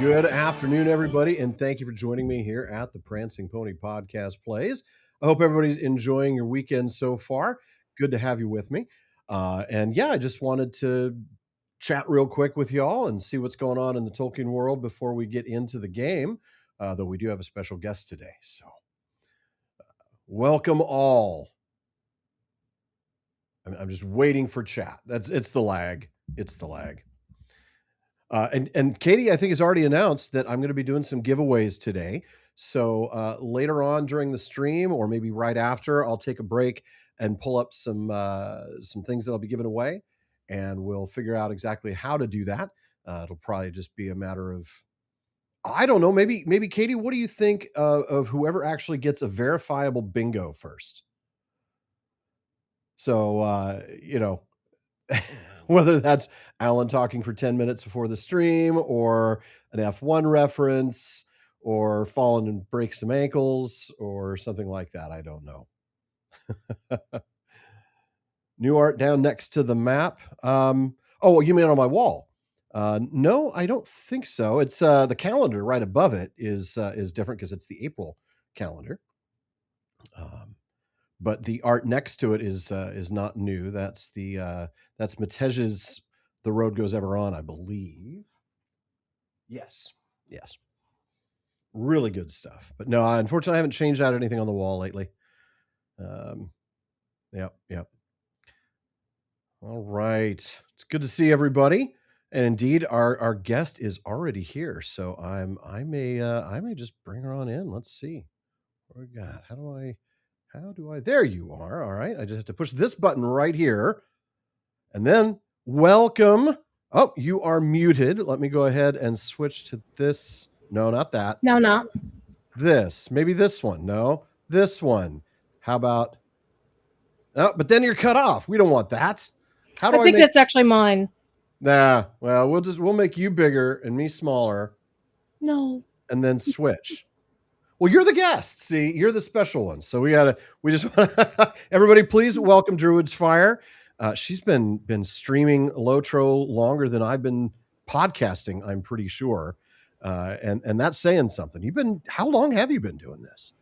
Good afternoon, everybody, and thank you for joining me here at the Prancing Pony Podcast Plays. I hope everybody's enjoying your weekend so far. Good to have you with me. I just wanted to chat real quick with y'all and see what's going on in the Tolkien world before we get into the game, though we do have a special guest today. So welcome all. I'm just waiting for chat. It's the lag. And Katie, I think, has already announced that I'm going to be doing some giveaways today. So later on during the stream, or maybe right after, I'll take a break and pull up some things that I'll be giving away, and we'll figure out exactly how to do that. It'll probably just be a matter of, I don't know, maybe Katie, what do you think of whoever actually gets a verifiable bingo first? So, whether that's Alan talking for 10 minutes before the stream, or an F1 reference, or falling and break some ankles, or something like that. I don't know. New art down next to the map. Oh, you mean on my wall? No, I don't think so. It's the calendar right above it is different because it's the April calendar. But the art next to it is not new. That's Matej's "The Road Goes Ever On," I believe. Yes. Really good stuff. But no, unfortunately, I haven't changed out anything on the wall lately. Yep. All right. It's good to see everybody. And indeed, our guest is already here. So I may just bring her on in. Let's see what we got. How do I? There you are. All right. I just have to push this button right here. And then welcome. Oh, you are muted. Let me go ahead and switch to this. No, not that. No, not this. Maybe this one. No, this one. How about? Oh, but then you're cut off. We don't want that. How do I think that's actually mine. Nah. Well, we'll make you bigger and me smaller. No. And then switch. Well, you're the guest. See, you're the special one. So we just everybody, please welcome Druid's Fire. She's been streaming Lotro longer than I've been podcasting, I'm pretty sure. And that's saying something. How long have you been doing this?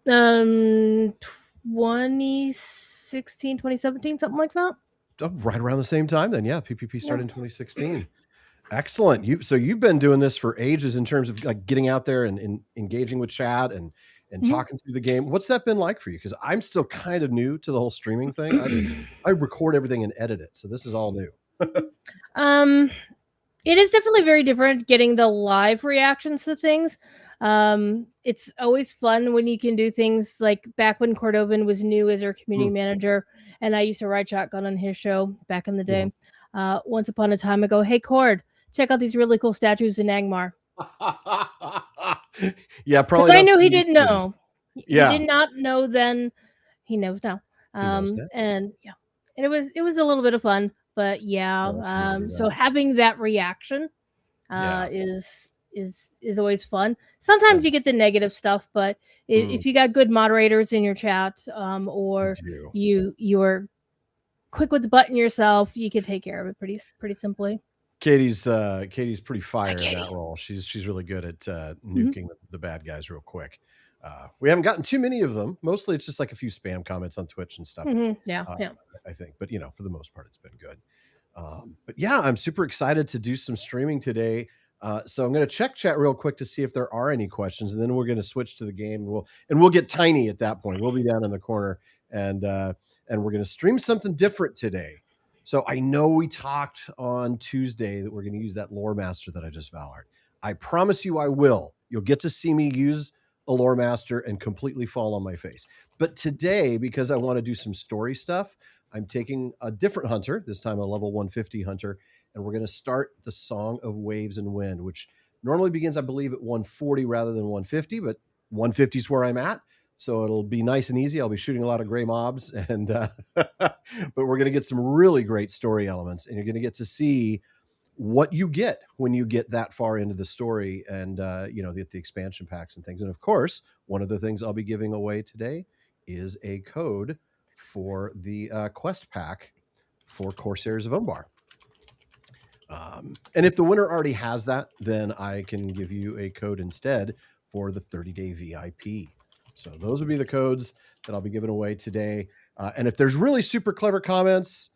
2016, 2017, something like that. Oh, right around the same time then. Yeah, PPP started in 2016. Excellent. You've been doing this for ages in terms of like getting out there and engaging with chat and talking through the game. What's that been like for you? Because I'm still kind of new to the whole streaming thing. I record everything and edit it, so this is all new. It is definitely very different getting the live reactions to things. It's always fun when you can do things like back when Cordovan was new as our community manager, and I used to ride shotgun on his show back in the day. Once upon a time ago, hey Cord, check out these really cool statues in Angmar. Yeah, probably. Because I knew he didn't know. Yeah. He did not know then. He knows now. And it was a little bit of fun, but so having that reaction is always fun. Sometimes you get the negative stuff, but if you got good moderators in your chat, or you're quick with the button yourself, you can take care of it pretty simply. Katie's pretty fire in that role. She's really good at nuking the bad guys real quick. We haven't gotten too many of them. Mostly it's just like a few spam comments on Twitch and stuff. I think, but for the most part, it's been good. But yeah, I'm super excited to do some streaming today. So I'm going to check chat real quick to see if there are any questions, and then we're going to switch to the game. We'll get tiny at that point. We'll be down in the corner, and we're going to stream something different today. So I know we talked on Tuesday that we're going to use that lore master that I just valored. I promise you I will. You'll get to see me use a lore master and completely fall on my face. But today, because I want to do some story stuff, I'm taking a different hunter, this time a level 150 hunter, and we're going to start the Song of Waves and Wind, which normally begins, I believe, at 140 rather than 150, but 150 is where I'm at. So it'll be nice and easy. I'll be shooting a lot of gray mobs, and but we're going to get some really great story elements, and you're going to get to see what you get when you get that far into the story, and the expansion packs and things. And of course, one of the things I'll be giving away today is a code for the quest pack for Corsairs of Umbar. And if the winner already has that, then I can give you a code instead for the 30-day VIP. So those would be the codes that I'll be giving away today. And if there's really super clever comments,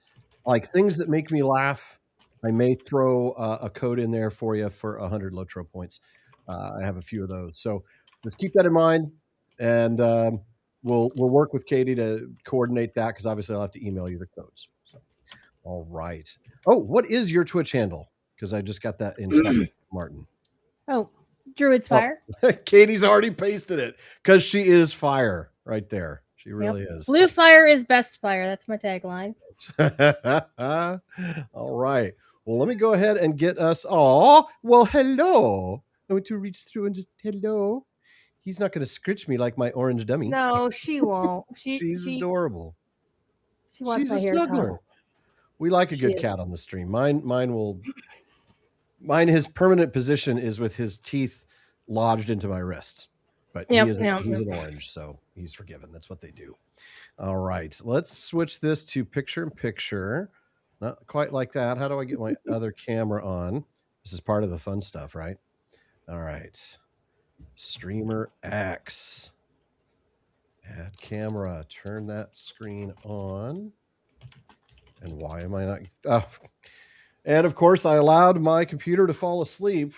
like things that make me laugh, I may throw a code in there for you for 100 Lotro points. I have a few of those. So just keep that in mind. And we'll work with Katie to coordinate that, because obviously I'll have to email you the codes. So, all right. Oh, what is your Twitch handle? Because I just got that in chat, Martin. Oh, Druid's Fire. Oh, Katie's already pasted it because she is fire right there. She really is. Blue fire is best fire. That's my tagline. All right. Well, let me go ahead and get us. Oh, well, hello. I want to reach through and just hello. He's not going to scritch me like my orange dummy. No, she won't. She's adorable. She's a snuggler. We like a good cat on the stream. Mine, his permanent position is with his teeth lodged into my wrist. But he's an orange, so he's forgiven. That's what they do. All right. Let's switch this to picture-in-picture. Not quite like that. How do I get my other camera on? This is part of the fun stuff, right? All right. Streamer X. Add camera. Turn that screen on. And why am I not? Oh. And of course, I allowed my computer to fall asleep.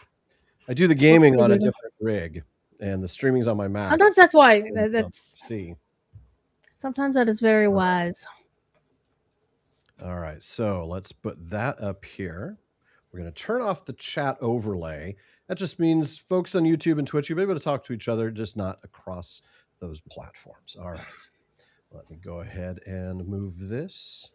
I do the gaming on a different rig, and the streaming's on my Mac. Sometimes that's why. Sometimes that is very wise. All right, so let's put that up here. We're going to turn off the chat overlay. That just means folks on YouTube and Twitch, you'll be able to talk to each other, just not across those platforms. All right, let me go ahead and move this.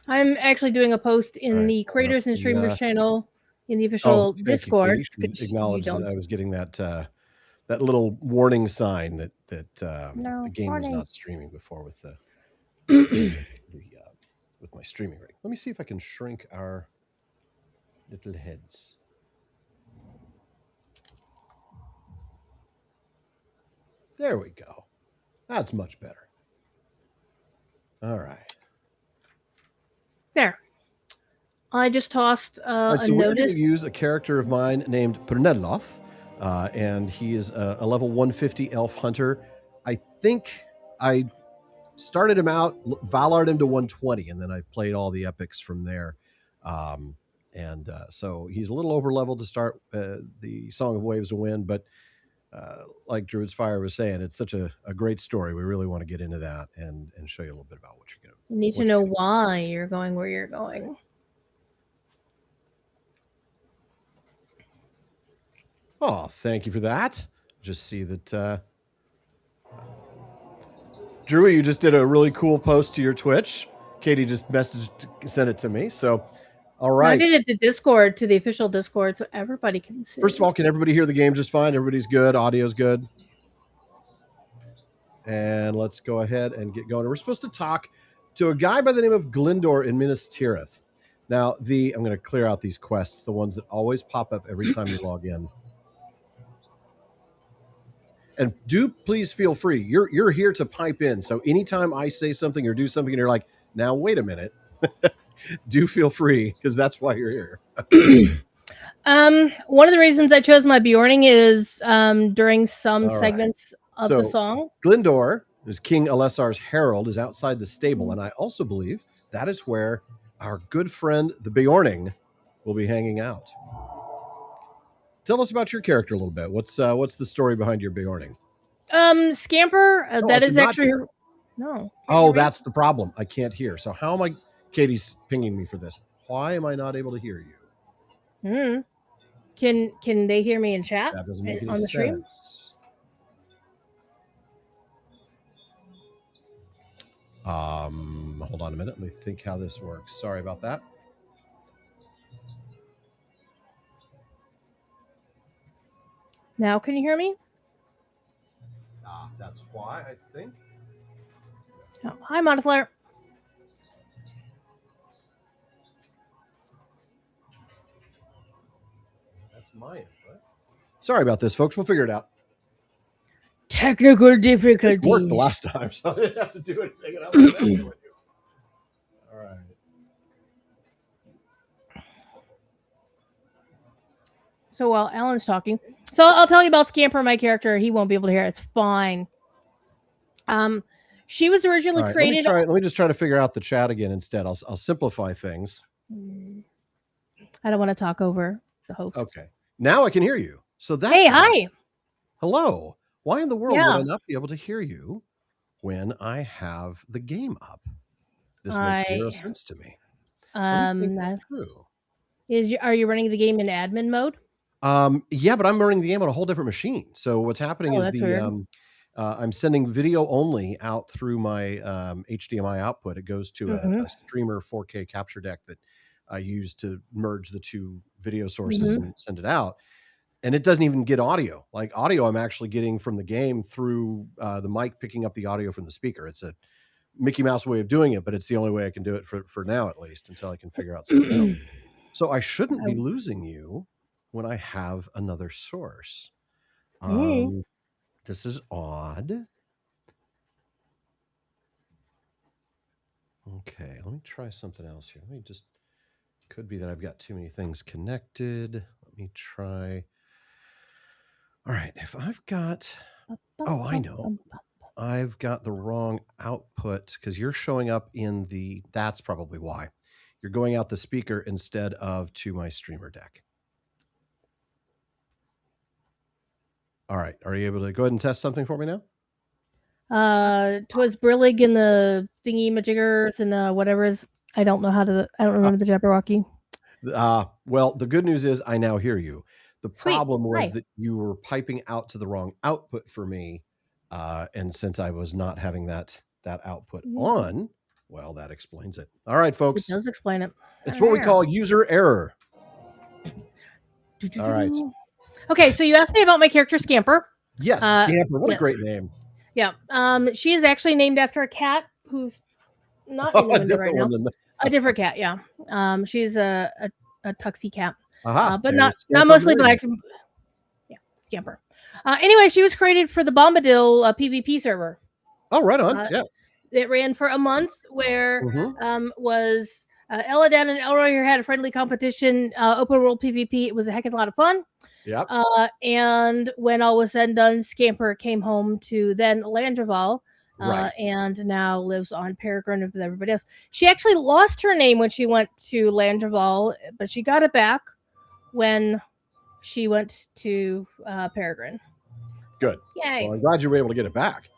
I'm actually doing a post in the Creators and Streamers channel in the official Discord. Acknowledge that I was getting that that little warning sign that the game was not streaming before with the with my streaming rig. Let me see if I can shrink our little heads. There we go. That's much better. All right. There. I just tossed a notice. We're going to use a character of mine named Pernedloth, and he is a level 150 elf hunter. I think I started him out, Valared him to 120, and then I've played all the epics from there. So he's a little over leveled to start the Song of Waves of Wind, but like Druid's Fire was saying, it's such a great story. We really want to get into that and show you a little bit about what you're going to do. You need to know why you're going where you're going. Oh, thank you for that. Just see that Drew, you just did a really cool post to your Twitch. Katie just sent it to me. So, all right. I did it to Discord, to the official Discord, so everybody can see. First of all, can everybody hear the game just fine? Everybody's good. Audio's good. And let's go ahead and get going. We're supposed to talk to a guy by the name of Glindor in Minas Tirith. Now, I'm going to clear out these quests, the ones that always pop up every time you log in. And do please feel free. You're here to pipe in. So anytime I say something or do something and you're like, now wait a minute, do feel free, because that's why you're here. One of the reasons I chose my Bjorning is during some segments of the song. Glindor, who's King Alessar's herald, is outside the stable, and I also believe that is where our good friend the Bjorning will be hanging out. Tell us about your character a little bit. What's the story behind your Bjorning? Scamper. That is actually no. Oh, that's the problem. I can't hear. So how am I? Katie's pinging me for this. Why am I not able to hear you? Can they hear me in chat? That doesn't make any on the stream? sense. Hold on a minute. Let me think how this works. Sorry about that. Now can you hear me? That's why, I think. Oh, hi, Modiflare. That's my input. Sorry about this, folks. We'll figure it out. Technical This worked the difficulties. last time, so I didn't have to do anything, and I was happy with you. All right. So while Alan's talking, so I'll tell you about Scamper, my character. He won't be able to hear it. It's fine. She was originally All right, created. let me just try to figure out the chat again instead. I'll simplify things. I don't want to talk over the host. Okay. Now I can hear you. So that's Hey, hi. Hello. Why in the world would I not be able to hear you when I have the game up? This makes zero sense to me. Let me think that through. Are you running the game in admin mode? Yeah, but I'm running the game on a whole different machine. So what's happening is I'm sending video only out through my HDMI output. It goes to a streamer 4K capture deck that I use to merge the two video sources and send it out. And it doesn't even get audio. Like audio, I'm actually getting from the game through the mic picking up the audio from the speaker. It's a Mickey Mouse way of doing it, but it's the only way I can do it for now, at least, until I can figure out something else. So I shouldn't be losing you when I have another source. This is odd. Okay, let me try something else here. Could be that I've got too many things connected. Let me try. All right, if I've got, I know. I've got the wrong output because you're showing up in that's probably why. You're going out the speaker instead of to my streamer deck. All right, are you able to go ahead and test something for me now? Twas Brillig and the thingy majiggers and whatever's. I don't remember the Jabberwocky. Well, the good news is I now hear you. The problem was that you were piping out to the wrong output for me. And since I was not having that output on, well, that explains it. All right, folks. It does explain it. It's what we call user error. All right. Okay, so you asked me about my character Scamper. Yes, Scamper. What a great name. Yeah. She is actually named after a cat who's not in the window right now. A different cat, yeah. She's a tuxie cat. But not mostly black. Yeah, Scamper. Anyway, she was created for the Bombadil PPP server. Oh, right on. Yeah. It ran for a month where was Eladan and Elroy had a friendly competition, open world PPP. It was a heck of a lot of fun. Yeah. And when all was said and done, Scamper came home to then Landreval. And now lives on Peregrine with everybody else. She actually lost her name when she went to Landreval, but she got it back when she went to Peregrine. Good. Yay. Well, I'm glad you were able to get it back.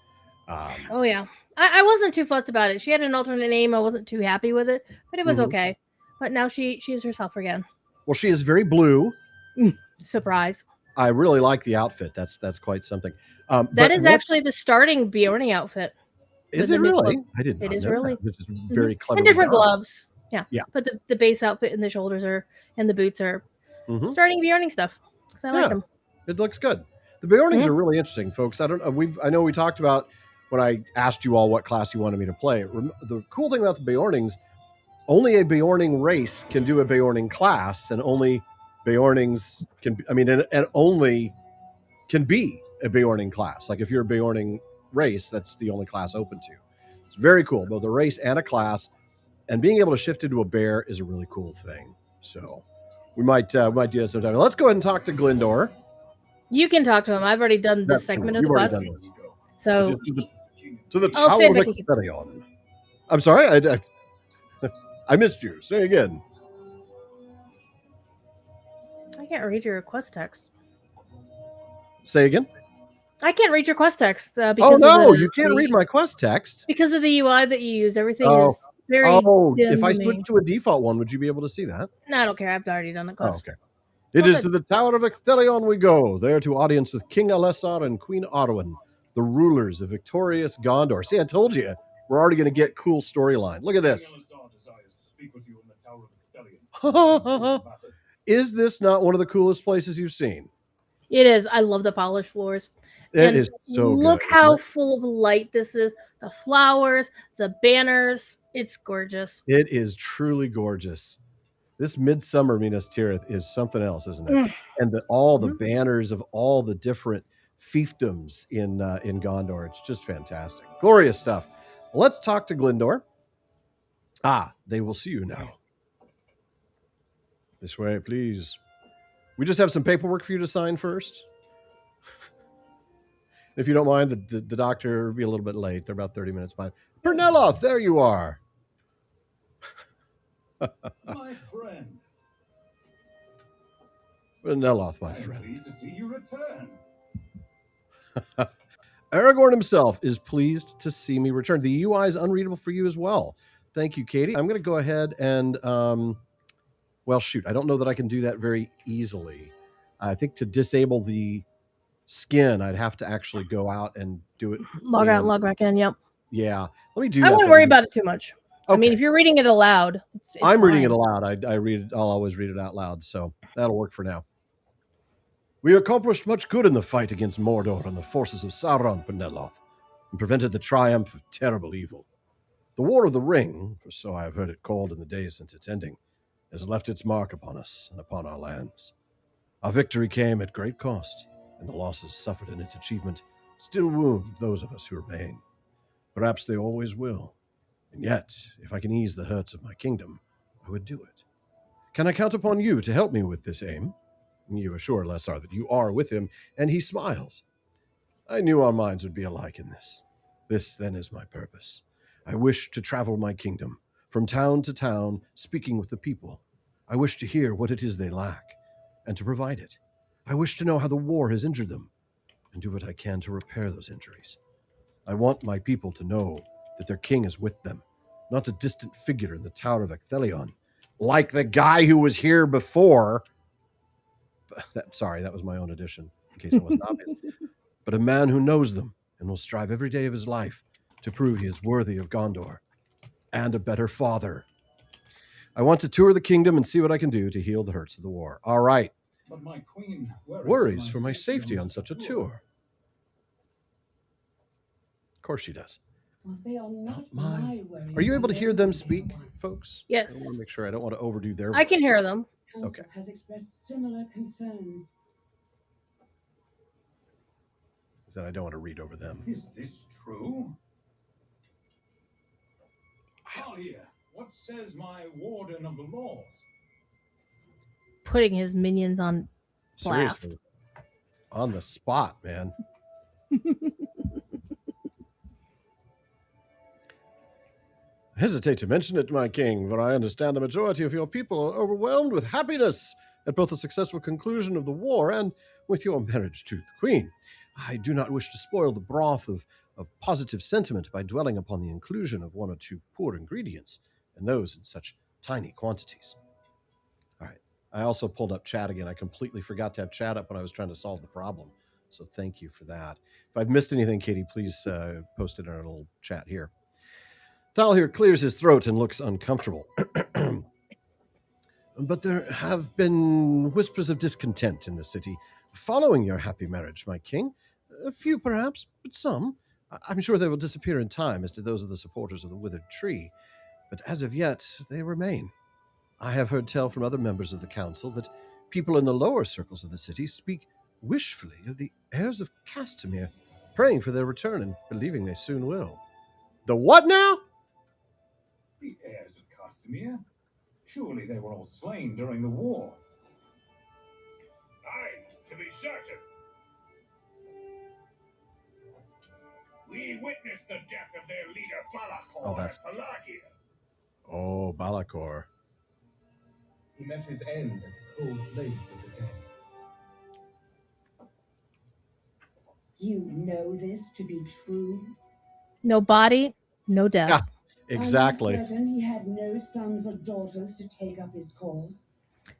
Oh, yeah. I wasn't too fussed about it. She had an alternate name. I wasn't too happy with it, but it was okay. But now she is herself again. Well, she is very blue. Surprise. I really like the outfit. That's quite something. That is actually the starting Bjorny outfit. Is it really? I didn't. It is really. This is very clever. And different gloves. Yeah. Yeah. But the base outfit and the shoulders and the boots are starting Bjorny stuff. So I like them. It looks good. The Bjornings are really interesting, folks. I know we talked about when I asked you all what class you wanted me to play. The cool thing about the Bjornings, only a Bjorning race can do a Bjorning class, and only Bjornings and only can be a Bjorning class. Like if you're a Bjorning race, that's the only class open to. It's very cool, both a race and a class, and being able to shift into a bear is a really cool thing. So we might do that sometime. Let's go ahead and talk to Glendor. You can talk to him. I've already done this segment of the quest. So to the Tower of Ecthelion. I'm sorry, I missed you. Say again. I can't read your quest text. Say again. I can't read your quest text. Because you can't read my quest text because of the UI that you use. Everything is very. If I switch to a default one, would you be able to see that? No, I don't care. I've already done the quest. Okay. It is to the Tower of Ecthelion we go, there to audience with King Alessar and Queen Arwen, the rulers of victorious Gondor. See, I told you, we're already going to get cool storyline. Look at this. Is this not one of the coolest places you've seen? It is. I love the polished floors. It is so good. Look how full of light this is. The flowers, the banners. It's gorgeous. It is truly gorgeous. This Midsummer Minas Tirith is something else, isn't it? And all the banners of all the different fiefdoms in Gondor. It's just fantastic. Glorious stuff. Let's talk to Glyndor. They will see you now. This way, please. We just have some paperwork for you to sign first. If you don't mind, the doctor will be a little bit late. They're about 30 minutes behind. Pernelloth, there you are. My friend. Pernelloth, my friend. I'm pleased to see you return. Aragorn himself is pleased to see me return. The UI is unreadable for you as well. Thank you, Katie. I'm going to go ahead and, well, shoot. I don't know that I can do that very easily. I think to disable the skin, I'd have to actually go out and do it. Log out, log back in. Yep. Yeah. Let me do that. I wouldn't worry about it too much. Okay. I mean, if you're reading it aloud, it's I'm reading it aloud. I read it. I'll always read it out loud. So that'll work for now. We accomplished much good in the fight against Mordor and the forces of Sauron, Pernelloth, and prevented the triumph of terrible evil. The War of the Ring, for so I have heard it called in the days since its ending, has left its mark upon us and upon our lands. Our victory came at great cost, and the losses suffered in its achievement still wound those of us who remain. Perhaps they always will. And yet, if I can ease the hurts of my kingdom, I would do it. Can I count upon you to help me with this aim? You assure Lessar that you are with him, and he smiles. I knew our minds would be alike in this. This, then, is my purpose. I wish to travel my kingdom, from town to town, speaking with the people. I wish to hear what it is they lack, and to provide it. I wish to know how the war has injured them, and do what I can to repair those injuries. I want my people to know that their king is with them, not a distant figure in the Tower of Ecthelion, like the guy who was here before. Sorry, that was my own addition, in case it wasn't obvious. But a man who knows them and will strive every day of his life to prove he is worthy of Gondor and a better father. I want to tour the kingdom and see what I can do to heal the hurts of the war. All right. But my queen worries for my safety on such a tour. Of course she does. Well, they are not my worries. Are you able to hear them speak, folks? Yes. I want to make sure I don't want to overdo their voice. I can hear them. Okay. Has expressed similar concerns. Then I don't want to read over them. Is this true? Talia, what says my warden of the laws? Putting his minions on blast. Seriously. On the spot, man. I hesitate to mention it, my king, for I understand the majority of your people are overwhelmed with happiness at both the successful conclusion of the war and with your marriage to the queen. I do not wish to spoil the broth of positive sentiment by dwelling upon the inclusion of one or two poor ingredients, and those in such tiny quantities. All right. I also pulled up chat again. I completely forgot to have chat up when I was trying to solve the problem. So thank you for that. If I've missed anything, Katie, please post it in our little chat here. Thal here clears his throat and looks uncomfortable. But there have been whispers of discontent in the city following your happy marriage, my king. A few, perhaps, but some. I'm sure they will disappear in time, as did those of the supporters of the withered tree. But as of yet, they remain. I have heard tell from other members of the council that people in the lower circles of the city speak wishfully of the heirs of Castamere, praying for their return and believing they soon will. The what now? The heirs of Castamere? Surely they were all slain during the war. Aye, to be certain. We witnessed the death of their leader Balakor at Pelagia. Oh, Balakor. He met his end at the cold blades of the dead. You know this to be true? No body, no death. Yeah, exactly. Are you certain he had no sons or daughters to take up his cause?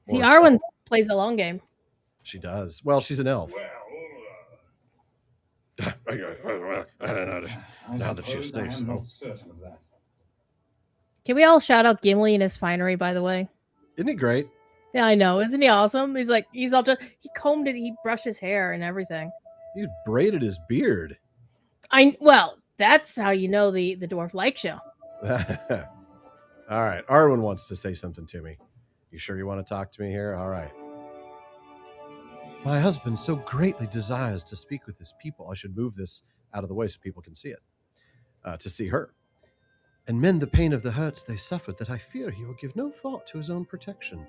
See, Arwen plays the long game. She does. Well, she's an elf. Now that she stays so. Certain of that. Can we all shout out Gimli and his finery, by the way? Isn't he great? Yeah, I know. Isn't he awesome? He's all just, he combed it, he brushed his hair and everything. He's braided his beard. Well, that's how you know the dwarf likes you. All right. Arwen wants to say something to me. You sure you want to talk to me here? All right. My husband so greatly desires to speak with his people. I should move this out of the way so people can see it, to see her. And mend the pain of the hurts they suffered, that I fear he will give no thought to his own protection.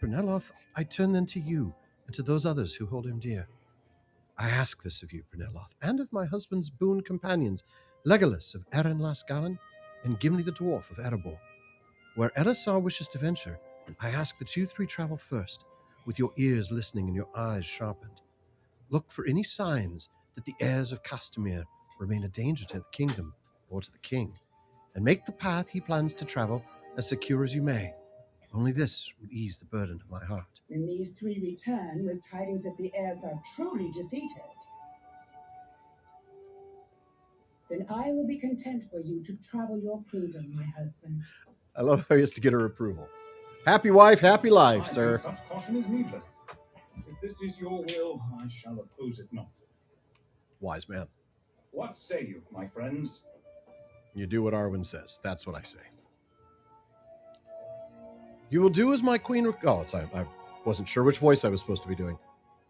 Penelope, I turn then to you and to those others who hold him dear. I ask this of you, Penelope, and of my husband's boon companions, Legolas of Erin Lasgaren and Gimli the dwarf of Erebor. Where Elisar wishes to venture, I ask that you three travel first, with your ears listening and your eyes sharpened. Look for any signs that the heirs of Castamere remain a danger to the kingdom or to the king, and make the path he plans to travel as secure as you may. Only this would ease the burden of my heart. When these three return with tidings that the heirs are truly defeated, then I will be content for you to travel your kingdom, my husband. I love how he has to get her approval. Happy wife, happy life, I sir. think such caution is needless. If this is your will, I shall oppose it not. Wise man. What say you, my friends? You do what Arwen says. That's what I say. You will do as my queen... I wasn't sure which voice I was supposed to be doing.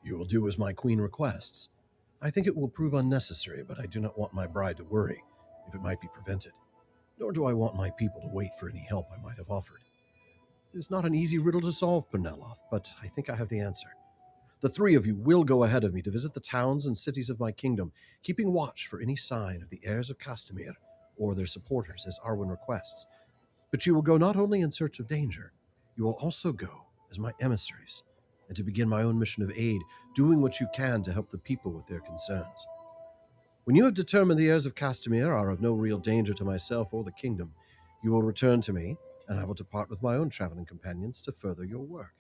You will do as my queen requests. I think it will prove unnecessary, but I do not want my bride to worry if it might be prevented. Nor do I want my people to wait for any help I might have offered. It is not an easy riddle to solve, Penelope, but I think I have the answer. The three of you will go ahead of me to visit the towns and cities of my kingdom, keeping watch for any sign of the heirs of Castamere or their supporters, as Arwen requests. But you will go not only in search of danger, you will also go as my emissaries, and to begin my own mission of aid, doing what you can to help the people with their concerns. When you have determined the heirs of Castamere are of no real danger to myself or the kingdom, you will return to me, and I will depart with my own traveling companions to further your work.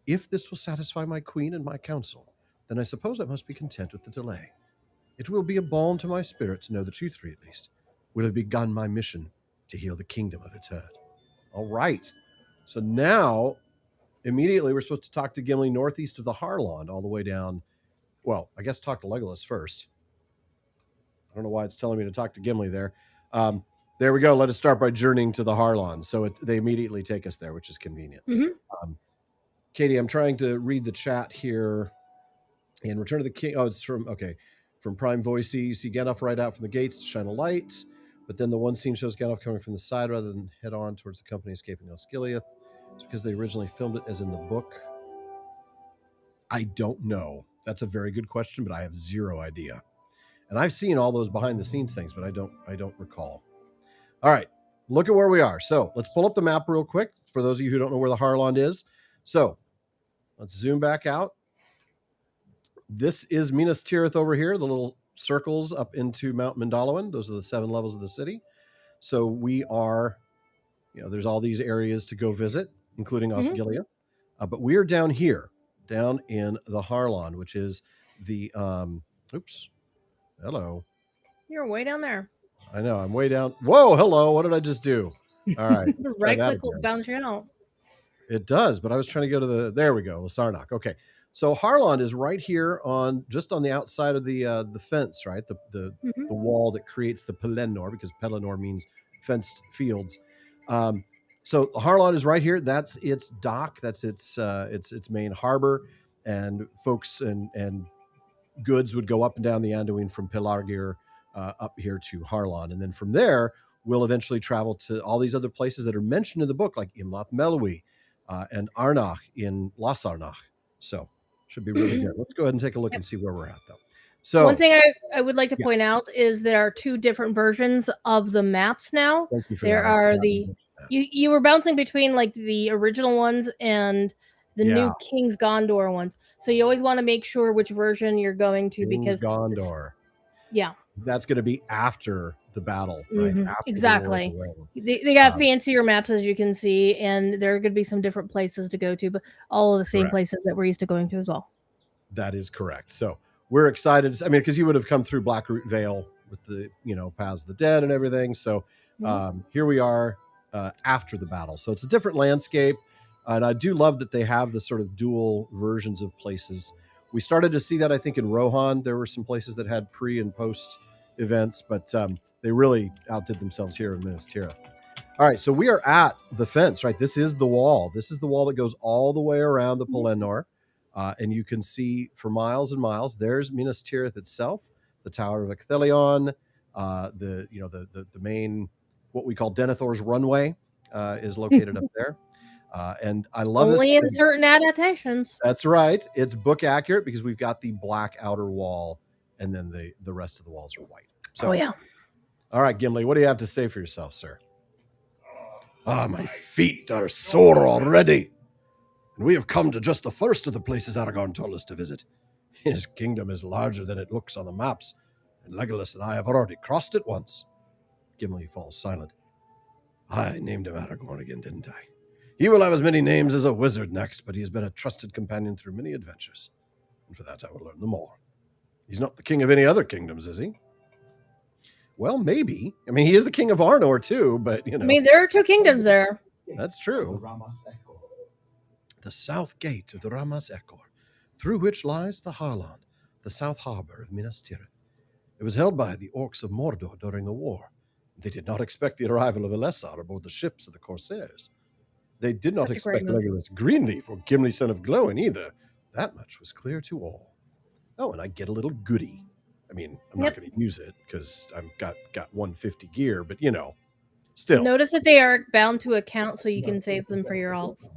If this will satisfy my queen and my council, then I suppose I must be content with the delay. It will be a balm to my spirit to know that you three, at least, will have begun my mission to heal the kingdom of its hurt. All right. So now, immediately, we're supposed to talk to Gimli northeast of the Harlond, all the way down. Well, I guess talk to Legolas first. I don't know why it's telling me to talk to Gimli there. There we go. Let us start by journeying to the Harlond. So they immediately take us there, which is convenient. Mm-hmm. Katie, I'm trying to read the chat here. In Return of the King, it's from Prime Voicey. You see Gandalf ride out from the gates to shine a light, but then the one scene shows Gandalf coming from the side rather than head on towards the company escaping Osgiliath. It's because they originally filmed it as in the book. I don't know. That's a very good question, but I have zero idea. And I've seen all those behind the scenes things, but I don't recall. All right, look at where we are. So let's pull up the map real quick for those of you who don't know where the Harlond is. So let's zoom back out. This is Minas Tirith over here, the little circles up into Mount Mindalluin. Those are the 7 levels of the city. So we are, there's all these areas to go visit, including Osgiliath. But we are down here, down in the Harlond, which is the, hello. You're way down there. I know, I'm way down. Whoa, hello, what did I just do? All right. Right click will bounce you out. It does, but I was trying to go to there we go, Lasarnach. Okay. So Harlond is right here just on the outside of the fence, right? The wall that creates the Pelennor, because Pelennor means fenced fields. So Harlond is right here. That's its dock. That's its main harbor, and folks and goods would go up and down the Anduin from Pelargir up here to Harlond, and then from there we'll eventually travel to all these other places that are mentioned in the book, like Imlath Melui and Arnach in Lasarnach. So should be really good. Let's go ahead and take a look and see where we're at, though. So one thing I would like to point out is there are 2 different versions of the maps now. Thank you for there that. are you were bouncing between like the original ones and the new King's Gondor ones. So you always want to make sure which version you're going to, because Gondor. That's going to be after the battle, right? After exactly. They got fancier maps, as you can see, and there are going to be some different places to go to, but all of the same places that we're used to going to as well. That is correct. So we're excited. I mean, because you would have come through Blackroot Vale with the, Paths of the Dead and everything. So here we are after the battle. So it's a different landscape. And I do love that they have the sort of dual versions of places. We started to see that, I think, in Rohan. There were some places that had pre and post events, but they really outdid themselves here in Minas Tirith. All right, so we are at the fence, right? This is the wall. This is the wall that goes all the way around the Pelennor. and you can see for miles and miles. There's Minas Tirith itself, the Tower of Ecthelion, the main, what we call Denethor's runway, is located up there. And I love this. Only in certain adaptations. That's right. It's book accurate because we've got the black outer wall, and then the rest of the walls are white. So, yeah. All right, Gimli, what do you have to say for yourself, sir? My feet are sore already. And we have come to just the first of the places Aragorn told us to visit. His kingdom is larger than it looks on the maps, and Legolas and I have already crossed it once. Gimli falls silent. I named him Aragorn again, didn't I? He will have as many names as a wizard next, but he has been a trusted companion through many adventures. And for that I will learn them more. He's not the king of any other kingdoms, is he? Well, maybe. I mean, he is the king of Arnor, too, but, I mean, there are 2 kingdoms there. That's true. The south gate of the Ramas Ekor, through which lies the Harlan, the south harbor of Minas Tirith. It was held by the orcs of Mordor during the war. They did not expect the arrival of Elessar aboard the ships of the Corsairs. They did not expect Legolas Greenleaf or Gimli son of Glóin either. That much was clear to all. Oh, and I get a little goodie. I mean, I'm not going to use it because I've got 150 gear, but still. Notice that they are bound to account so you can save them for your alts.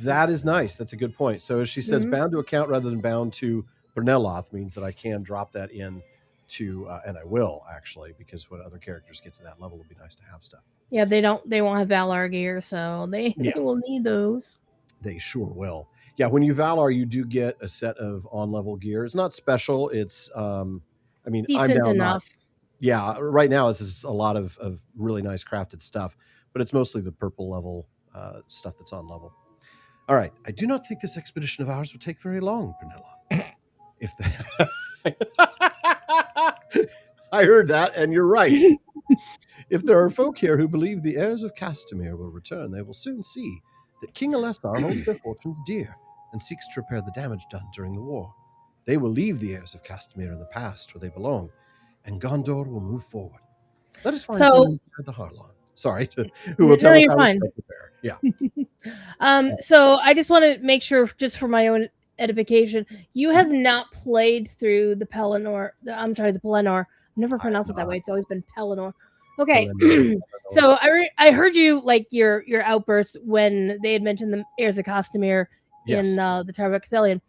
That is nice. That's a good point. So as she says, bound to account rather than bound to Berneloth means that I can drop that in to, and I will actually, because when other characters get to that level, it'd be nice to have stuff. Yeah, they won't have Valar gear, so they will need those. They sure will. Yeah, when you Valar, you do get a set of on-level gear. It's not special. It's, decent I'm down enough. Right now this is a lot of really nice crafted stuff, but it's mostly the purple level stuff that's on level. All right, I do not think this expedition of ours will take very long, Brunella. If I heard that, and you're right. If there are folk here who believe the heirs of Castamere will return, they will soon see that King Elessar holds their fortunes dear and seeks to repair the damage done during the war. They will leave the heirs of Castamere in the past where they belong, and Gondor will move forward. Let us find someone inside the Harlan. Sorry, who will tell us how to prepare. Yeah. So I just want to make sure, just for my own edification, you have not played through the Pelennor. The Pelennor. I've never pronounced it that way. It's always been Pelennor. Okay. So I heard you like your outburst when they had mentioned the heirs of Castamere in the Tower of Ecthelion.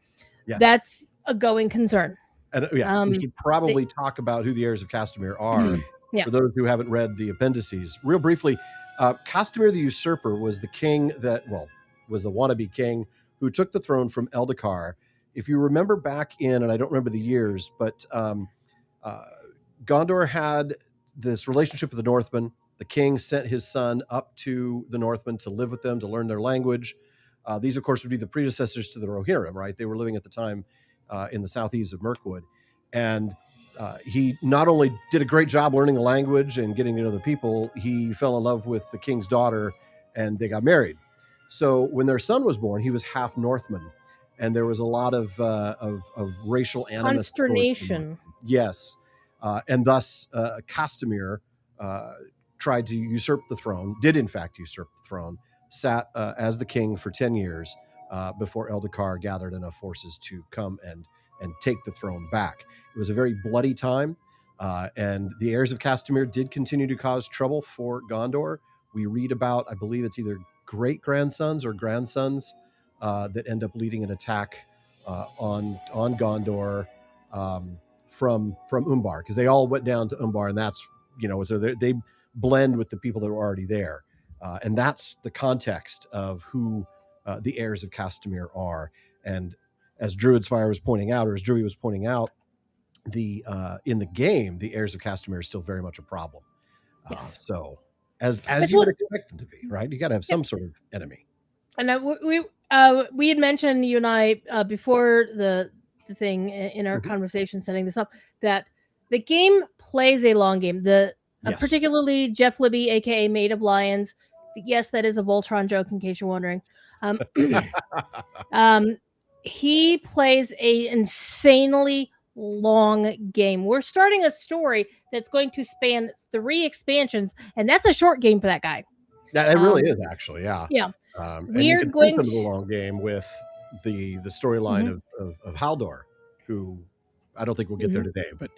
Yes. That's a going concern. And we should probably talk about who the heirs of Castamere are. For those who haven't read the appendices. Real briefly, Castamere the Usurper was the king was the wannabe king who took the throne from Eldacar. If you remember back in, and I don't remember the years, but Gondor had this relationship with the Northmen. The king sent his son up to the Northmen to live with them, to learn their language. These, of course, would be the predecessors to the Rohirrim, right? They were living at the time in the southeast of Mirkwood. And he not only did a great job learning the language and getting to know the people, he fell in love with the king's daughter, and they got married. So when their son was born, he was half Northman, and there was a lot of racial animus. Consternation. Yes. And thus Castamere tried to usurp the throne, did in fact usurp the throne, sat as the king for 10 years before Eldacar gathered enough forces to come and take the throne back. It was a very bloody time, and the heirs of Castamere did continue to cause trouble for Gondor. We read about, I believe it's either great-grandsons or grandsons that end up leading an attack on Gondor from Umbar, because they all went down to Umbar, and that's, so they blend with the people that were already there. And that's the context of who the heirs of Castamere are. And as Druid's Fire was pointing out, or as Druid was pointing out, in the game, the heirs of Castamere is still very much a problem. So as you would expect them to be, right? You got to have some sort of enemy. And we had mentioned, you and I, before the thing in our conversation setting this up, that the game plays a long game. Particularly Jeff Libby, aka Maid of Lions. Yes, that is a Voltron joke, in case you're wondering. He plays a insanely long game. We're starting a story that's going to span 3 expansions, and that's a short game for that guy. That it really is, actually. Yeah. Yeah. And you can spend some of the long game with the storyline of Haldor, who I don't think we'll get there today. But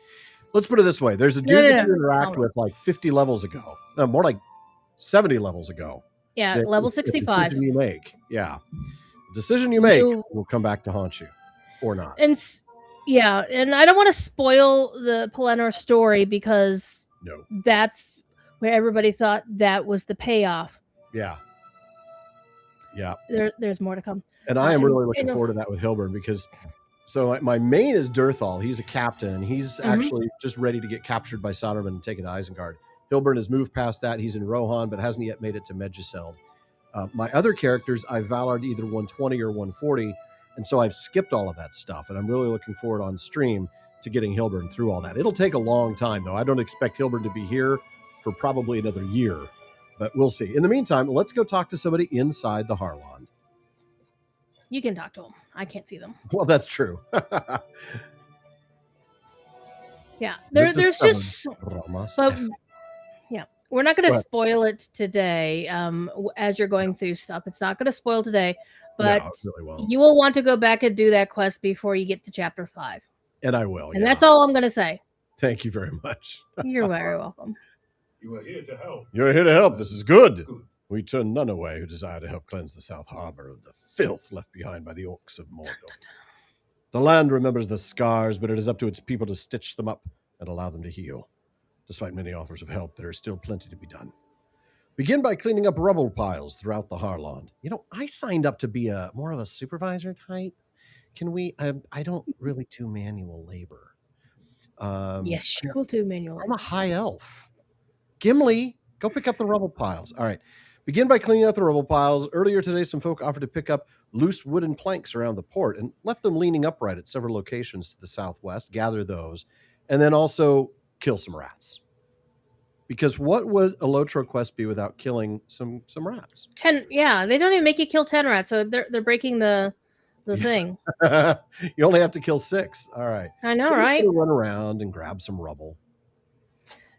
let's put it this way: there's a dude that you interact with like 50 levels ago, no, more like 70 levels ago. Yeah, level 65. Decision you make, decision you make will come back to haunt you, or not. And and I don't want to spoil the Pelennor story because that's where everybody thought that was the payoff. Yeah. There's more to come. And I am really looking forward to that with Hilbern, because so my main is Durthal. He's a captain, and he's actually just ready to get captured by Soderman and taken to Isengard. Hilbern has moved past that. He's in Rohan, but hasn't yet made it to Medjugorje. My other characters, I've Valared either 120 or 140, and so I've skipped all of that stuff, and I'm really looking forward on stream to getting Hilbern through all that. It'll take a long time, though. I don't expect Hilbern to be here for probably another year, but we'll see. In the meantime, let's go talk to somebody inside the Harland. You can talk to them. I can't see them. Well, that's true. Yeah, there's just... But, yeah, we're not going to spoil it today as you're going through stuff. It's not going to spoil today, but really you will want to go back and do that quest before you get to chapter 5. And I will, And that's all I'm going to say. Thank you very much. You're very welcome. You are here to help. You're here to help. This is good. We turn none away who desire to help cleanse the South Harbor of the filth left behind by the orcs of Mordor. The land remembers the scars, but it is up to its people to stitch them up and allow them to heal. Despite many offers of help, there is still plenty to be done. Begin by cleaning up rubble piles throughout the Harland. You know, I signed up to be more of a supervisor type. Can we? I don't really do manual labor. Yes, we'll do manual labor. I'm a high elf. Gimli, go pick up the rubble piles. All right. Begin by cleaning up the rubble piles. Earlier today, some folk offered to pick up loose wooden planks around the port and left them leaning upright at several locations to the southwest. Gather those, and then also kill some rats. Because what would a Lotro quest be without killing some rats? 10, yeah, they don't even make you kill 10 rats, so they're breaking the thing. You only have to kill 6. All right. I know, right? Run around and grab some rubble.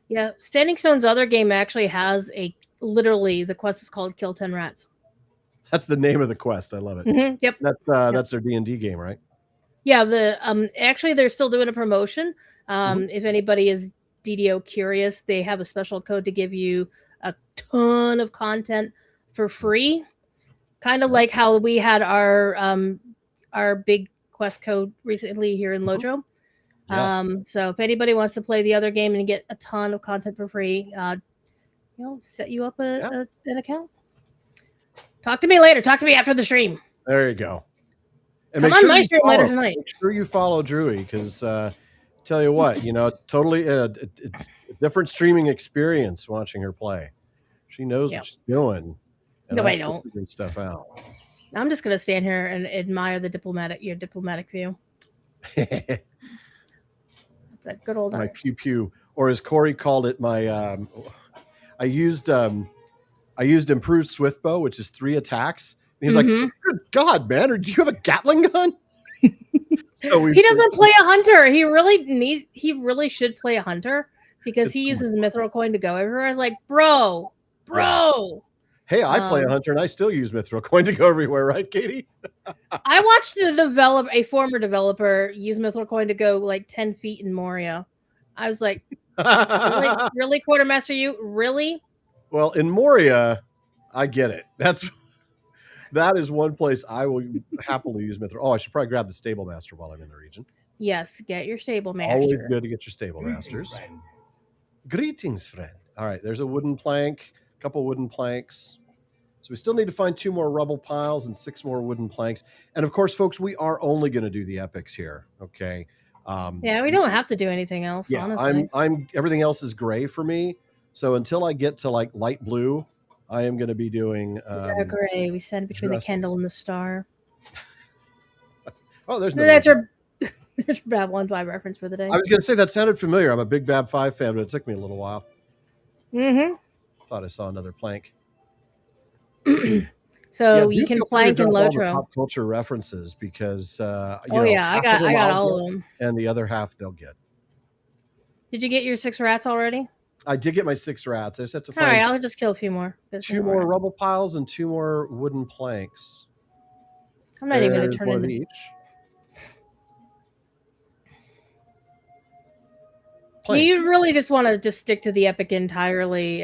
Yeah, Standing Stone's other game actually has literally the quest is called Kill 10 Rats. That's the name of the quest. I love it. Mm-hmm, yep. That's their D&D game, right? Yeah, actually they're still doing a promotion. If anybody is DDO curious, they have a special code to give you a ton of content for free. Kind of like how we had our big quest code recently here in Lotro. Yes. So if anybody wants to play the other game and get a ton of content for free, set you up an account. Talk to me later. Talk to me after the stream. There you go. And come on my stream later tonight. Make sure you follow Drewy, because tell you what, totally it's a different streaming experience watching her play. She knows what she's doing. And no, I don't. Figuring stuff out. I'm just gonna stand here and admire your diplomatic view. That good old my pew pew, or as Corey called it, my I used improved swift bow, which is 3 attacks. And he's like, "Good God, man! Do you have a Gatling gun?" So he doesn't play a hunter. He really should play a hunter because he uses mithril coin to go everywhere. I was like, bro. Hey, I play a hunter and I still use mithril coin to go everywhere, right, Katie? I watched a former developer use mithril coin to go like 10 feet in Moria. I was like, really, Quartermaster, you really? Well, in Moria, I get it. That is one place I will happily use mithril. Oh, I should probably grab the Stable Master while I'm in the region. Yes, get your Stable Master. Always good to get your Stable Masters. Greetings, friend. All right, there's a wooden plank, a couple wooden planks. So we still need to find 2 more rubble piles and 6 more wooden planks. And of course, folks, we are only going to do the epics here. Okay. Yeah, we don't have to do do else. Yeah, honestly. I'm everything else is gray for me. So until I get to like light blue, I am going to be doing gray. We said between the candle and the star. Oh, there's that's your Babylon 5 reference for the day. I was going to say that sounded familiar. I'm a big Bab 5 fan, but it took me a little while. Thought I saw another plank. So you can plank in Lotro. Pop culture references because I got all of them. And the other half they'll get. Did you get your 6 rats already? I did get my 6 rats. I just have to find. All right, I'll just kill a few more. 2 more rubble piles and 2 more wooden planks. I'm not even going to turn one of into... each. Plank. You really just want to just stick to the epic entirely.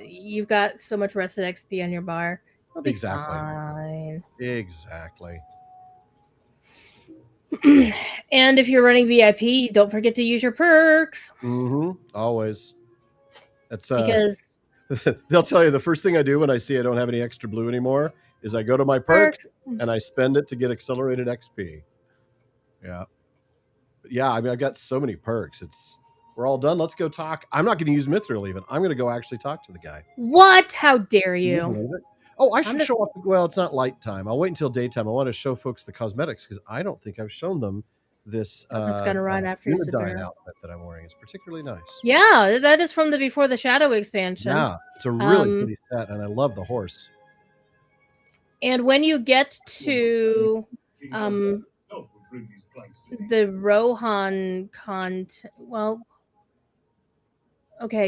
You've got so much rested XP on your bar. You'll be fine. Exactly. And if you're running VIP, don't forget to use your perks. Always. That's because they'll tell you the first thing I do when I see I don't have any extra blue anymore is I go to my perks and I spend it to get accelerated XP. Yeah. But yeah, I mean, I've got so many perks. We're all done. Let's go talk. I'm not going to use Mithril even. I'm going to go actually talk to the guy. What? How dare you? Oh, I should show off. Well, it's not light time. I'll wait until daytime. I want to show folks the cosmetics because I don't think I've shown them this it's gonna run after you outfit that I'm wearing. It's particularly nice. Yeah, that is from the Before the Shadow expansion. Yeah, it's a really pretty set, and I love the horse. And when you get to the Rohan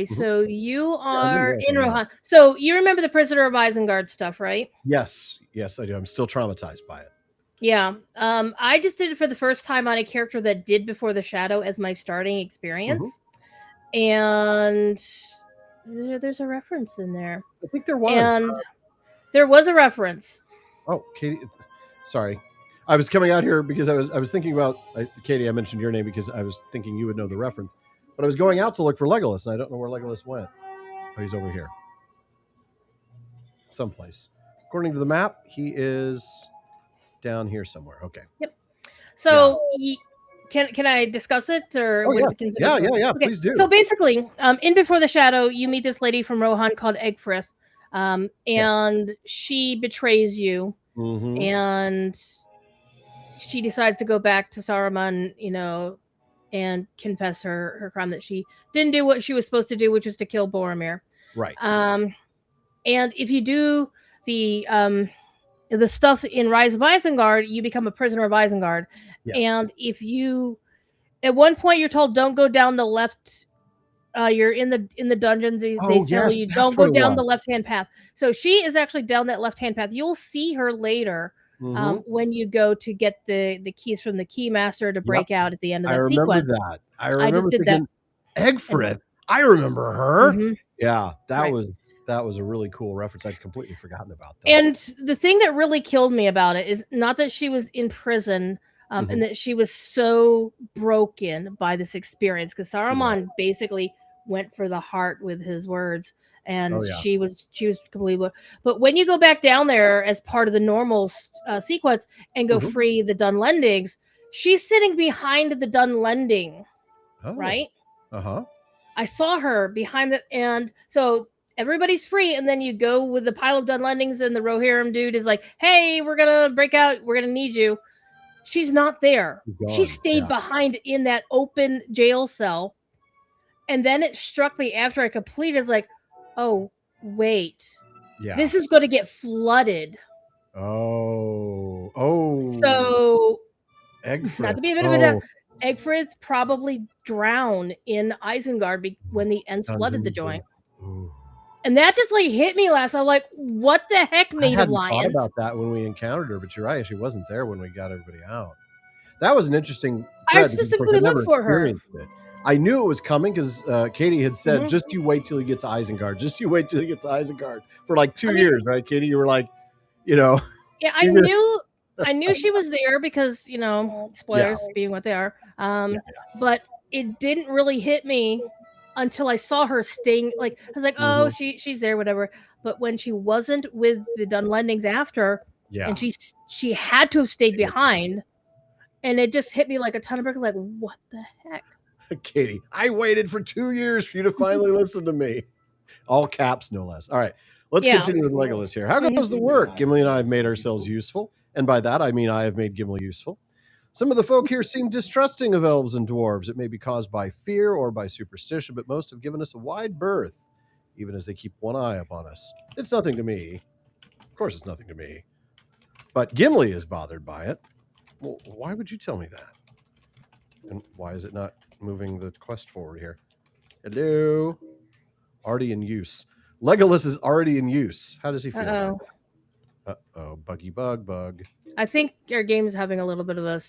so you are in Rohan. So you remember the Prisoner of Isengard stuff, right? Yes, I do. I'm still traumatized by it. Yeah. I just did it for the first time on a character that did Before the Shadow as my starting experience. And there's a reference in there. I think there was. And there was a reference. Oh, Katie, sorry. I was coming out here because I was thinking about Katie. I mentioned your name because I was thinking you would know the reference, but I was going out to look for Legolas, and I don't know where Legolas went. Oh, he's over here, someplace. According to the map, he is down here somewhere. Okay. Yep. So can I discuss it or? Yeah. Okay. Please do. So basically, in Before the Shadow, you meet this lady from Rohan called Egfrith, and she betrays you, and she decides to go back to Saruman, and confess her crime that she didn't do what she was supposed to do, which was to kill Boromir. Right. And if you do the stuff in Rise of Isengard, you become a prisoner of Isengard. Yes. And if you, at one point, you're told don't go down the left. You're in the dungeons. They tell you don't go down the left-hand path. So she is actually down that left-hand path. You'll see her later when you go to get the keys from the Keymaster to break out at the end of that sequence. I remember thinking, Egfrith. I remember her. Yeah, that was a really cool reference. I'd completely forgotten about that. And the thing that really killed me about it is not that she was in prison and that she was so broken by this experience, because Saruman basically went for the heart with his words, and she was completely. But when you go back down there as part of the normal sequence and go free the Dunlendings, she's sitting behind the Dunlending, right? I saw her behind the, and so everybody's free, and then you go with the pile of Dunlendings, and the Rohirrim dude is like, "Hey, we're gonna break out. We're gonna need you." She's not there. She stayed behind in that open jail cell. And then it struck me after I completed, it's like, oh, wait. Yeah. This is going to get flooded. Oh. So, Egfrith. Not to be a bit of a doubt, Egfrith probably drowned in Isengard when the Ents flooded the joint. Ooh. And that just hit me last. I'm like, what the heck, Maid of Lions? I hadn't thought about that when we encountered her, but you're right. She wasn't there when we got everybody out. That was an interesting thread. I specifically looked for her. I knew it was coming because Katie had said, just you wait till you get to Isengard. Just you wait till you get to Isengard for 2 years, right, Katie? You were like, Yeah, I knew she was there because, spoilers being what they are. But it didn't really hit me until I saw her staying. I was like, oh, she's there, whatever. But when she wasn't with the Dunlendings after, and she had to have stayed behind, and it just hit me like a ton of bricks. Like, what the heck? Katie, I waited for 2 years for you to finally listen to me. All caps, no less. All right, let's continue with Legolas here. How goes the work? Gimli and I have made ourselves useful. And by that, I mean I have made Gimli useful. Some of the folk here seem distrusting of elves and dwarves. It may be caused by fear or by superstition, but most have given us a wide berth, even as they keep one eye upon us. It's nothing to me. Of course it's nothing to me. But Gimli is bothered by it. Well, why would you tell me that? And why is it not moving the quest forward here? Hello? Already in use. Legolas is already in use. How does he feel? Uh-oh, bug. I think our game is having a little bit of a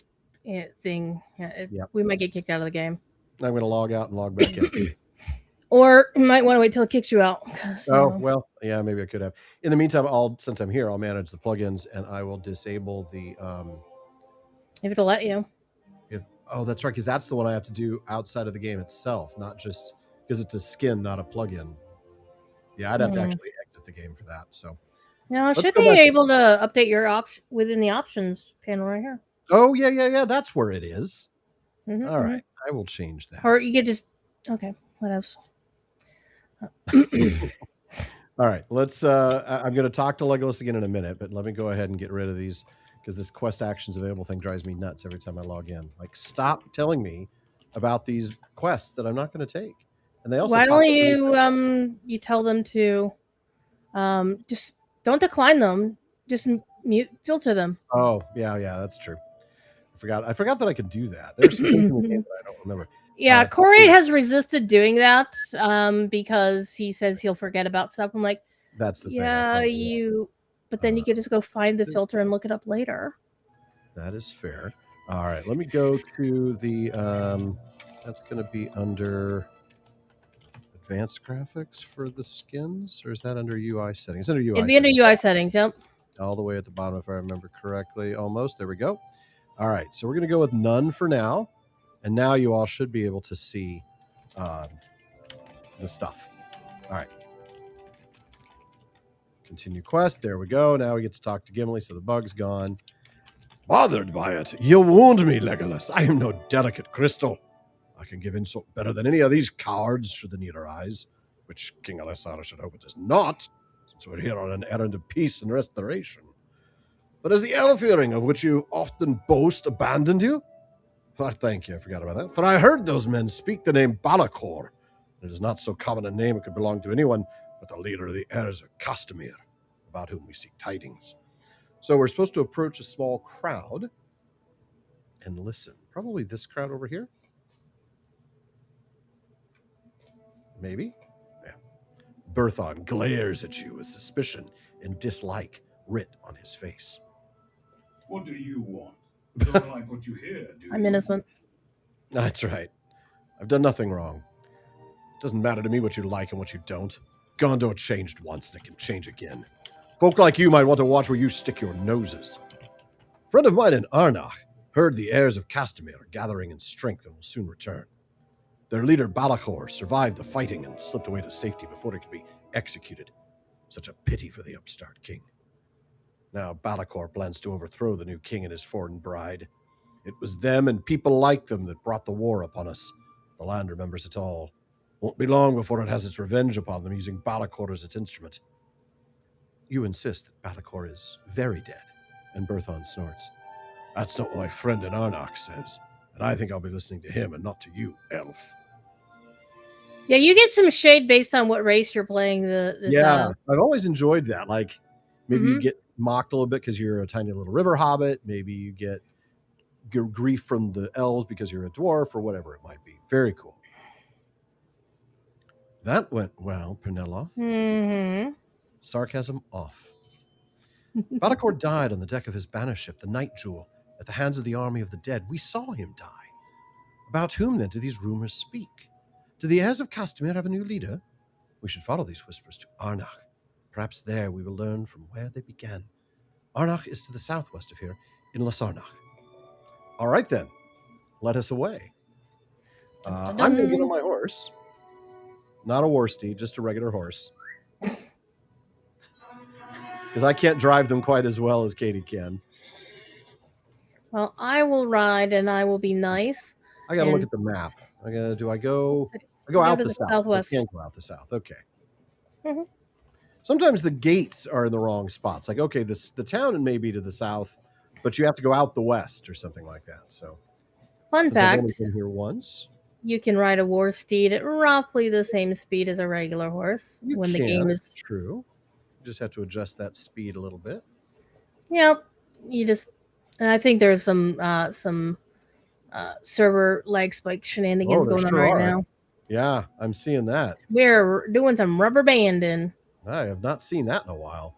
thing. Yep. We might get kicked out of the game. I'm going to log out and log back in. Or you might want to wait till it kicks you out. Well, yeah, maybe I could have. In the meantime, since I'm here, I'll manage the plugins and I will disable the if it'll let you. That's right, because that's the one I have to do outside of the game itself, not just because it's a skin, not a plugin. Yeah, I'd have to actually exit the game for that. So no, it should be able to update your option within the options panel right here. Oh yeah. That's where it is. All right, I will change that. Or you could just what else? All right, let's. I'm going to talk to Legolas again in a minute, but let me go ahead and get rid of these because this quest actions available thing drives me nuts every time I log in. Like, stop telling me about these quests that I'm not going to take. And they also. Why don't you tell them to, just don't decline them, just filter them. Oh yeah, that's true. I forgot that I could do that. There's some things in the game that I don't remember. Yeah, Corey has resisted doing that because he says he'll forget about stuff. I'm like, that's the thing. Yeah, but then you could just go find the filter and look it up later. That is fair. All right, let me go to the. That's going to be under advanced graphics for the skins, or is that under UI settings? It's under UI. It'd be under UI settings. Yep. All the way at the bottom, if I remember correctly. Almost. There we go. All right, so we're going to go with none for now. And now you all should be able to see the stuff. All right. Continue quest. There we go. Now we get to talk to Gimli, so the bug's gone. Bothered by it. You wound me, Legolas. I am no delicate crystal. I can give insult better than any of these cowards should the need arise, which King Alessar should hope it does not, since we're here on an errand of peace and restoration. But has the elf-hearing of which you often boast abandoned you? Thank you, I forgot about that. For I heard those men speak the name Balakor. It is not so common a name it could belong to anyone but the leader of the heirs of Castamere, about whom we seek tidings. So we're supposed to approach a small crowd and listen. Probably this crowd over here. Maybe? Yeah. Berthon glares at you with suspicion and dislike writ on his face. What do you want? Don't like what you hear, do you? I'm innocent. That's right. I've done nothing wrong. It doesn't matter to me what you like and what you don't. Gondor changed once and it can change again. Folk like you might want to watch where you stick your noses. A friend of mine in Arnach heard the heirs of Castamere are gathering in strength and will soon return. Their leader Balakor survived the fighting and slipped away to safety before he could be executed. Such a pity for the upstart king. Now Balakor plans to overthrow the new king and his foreign bride. It was them and people like them that brought the war upon us. The land remembers it all. Won't be long before it has its revenge upon them, using Balakor as its instrument. You insist that Balakor is very dead, and Berthon snorts. That's not what my friend in Arnach says, and I think I'll be listening to him and not to you, elf. Yeah, you get some shade based on what race you're playing. I've always enjoyed that. Like, maybe you get mocked a little bit because you're a tiny little river hobbit. Maybe you get grief from the elves because you're a dwarf or whatever it might be. Very cool. That went well, Penelope. Mm-hmm. Sarcasm off. Balakor died on the deck of his banner ship, the Night Jewel, at the hands of the army of the dead. We saw him die. About whom, then, do these rumors speak? Do the heirs of Castamere have a new leader? We should follow these whispers to Arnach. Perhaps there we will learn from where they began. Arnach is to the southwest of here, in Lasarnach. All right, then. Let us away. I'm going to get on my horse. Not a war steed, just a regular horse. Because I can't drive them quite as well as Katie can. Well, I will ride and I will be nice. I got to look at the map. I go out the south. Southwest. I can't go out the south. Okay. Mm-hmm. Sometimes the gates are in the wrong spots. Like, okay, the town may be to the south, but you have to go out the west or something like that. So, fun fact, I've only been here once. You can ride a war steed at roughly the same speed as a regular horse The game is true. You just have to adjust that speed a little bit. Yep. I think there's some server lag spike shenanigans going on right now. Yeah, I'm seeing that. We're doing some rubber banding. I have not seen that in a while.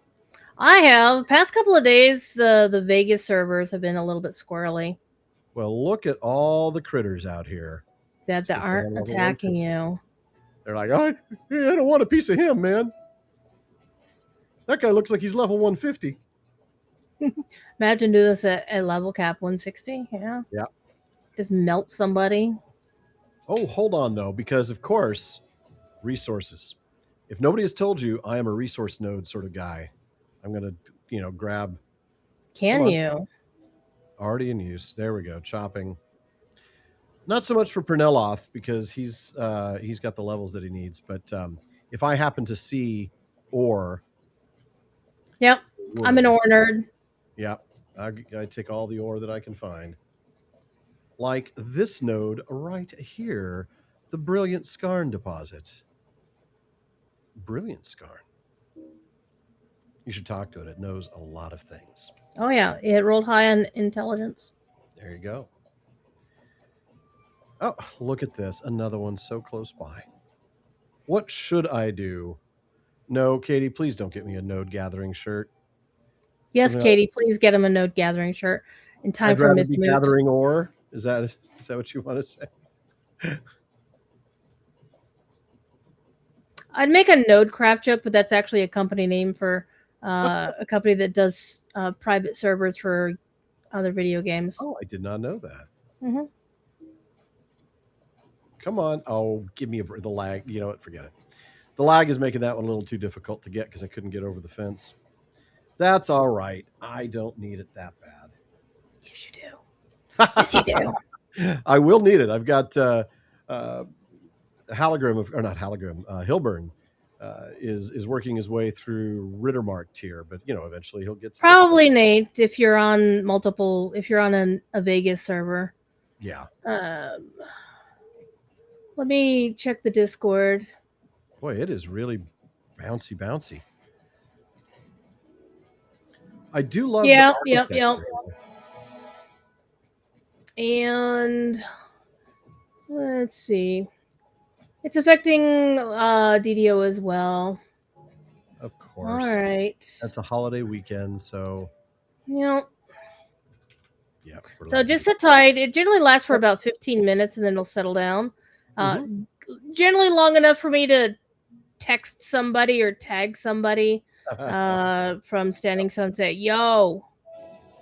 I have. Past couple of days, the Vegas servers have been a little bit squirrely. Well, look at all the critters out here that aren't attacking you. They're like, I don't want a piece of him, man. That guy looks like he's level 150. Imagine doing this at level cap 160. Yeah. Yeah. Just melt somebody. Oh, hold on, though, because, of course, resources. If nobody has told you, I am a resource node sort of guy. I'm going to, grab. Can you? Already in use. There we go. Chopping. Not so much for Perneloth because he's got the levels that he needs. But if I happen to see ore. Yep. Wood, I'm an ore nerd. Yep. I take all the ore that I can find. Like this node right here, the Brilliant Skarn deposit. Brilliant Skarn. You should talk to it. It knows a lot of things. Oh, yeah. It rolled high on intelligence. There you go. Oh, look at this. Another one so close by. What should I do? No, Katie, please don't get me a node gathering shirt. Yes, something Katie, please get him a node gathering shirt in time for Miss Moot. Gathering ore? Is that what you want to say? I'd make a node craft joke, but that's actually a company name for a company that does private servers for other video games. Oh, I did not know that. Mm-hmm. Come on. Oh, give me the lag. You know what? Forget it. The lag is making that one a little too difficult to get because I couldn't get over the fence. That's all right. I don't need it that bad. Yes, you do. Yes, you do. I will need it. I've got Hilbern is working his way through Rittermark tier, but eventually he'll get to probably Nate if you're on multiple. If you're on a Vegas server. Yeah. Let me check the Discord. Boy, it is really bouncy. I do love. Yep. And let's see. It's affecting DDO as well. Of course. All right. That's a holiday weekend, so. Yep. Yeah. So just sit tight. It generally lasts for about 15 minutes, and then it'll settle down. Generally long enough for me to text somebody or tag somebody from Standing Sun, say, yo.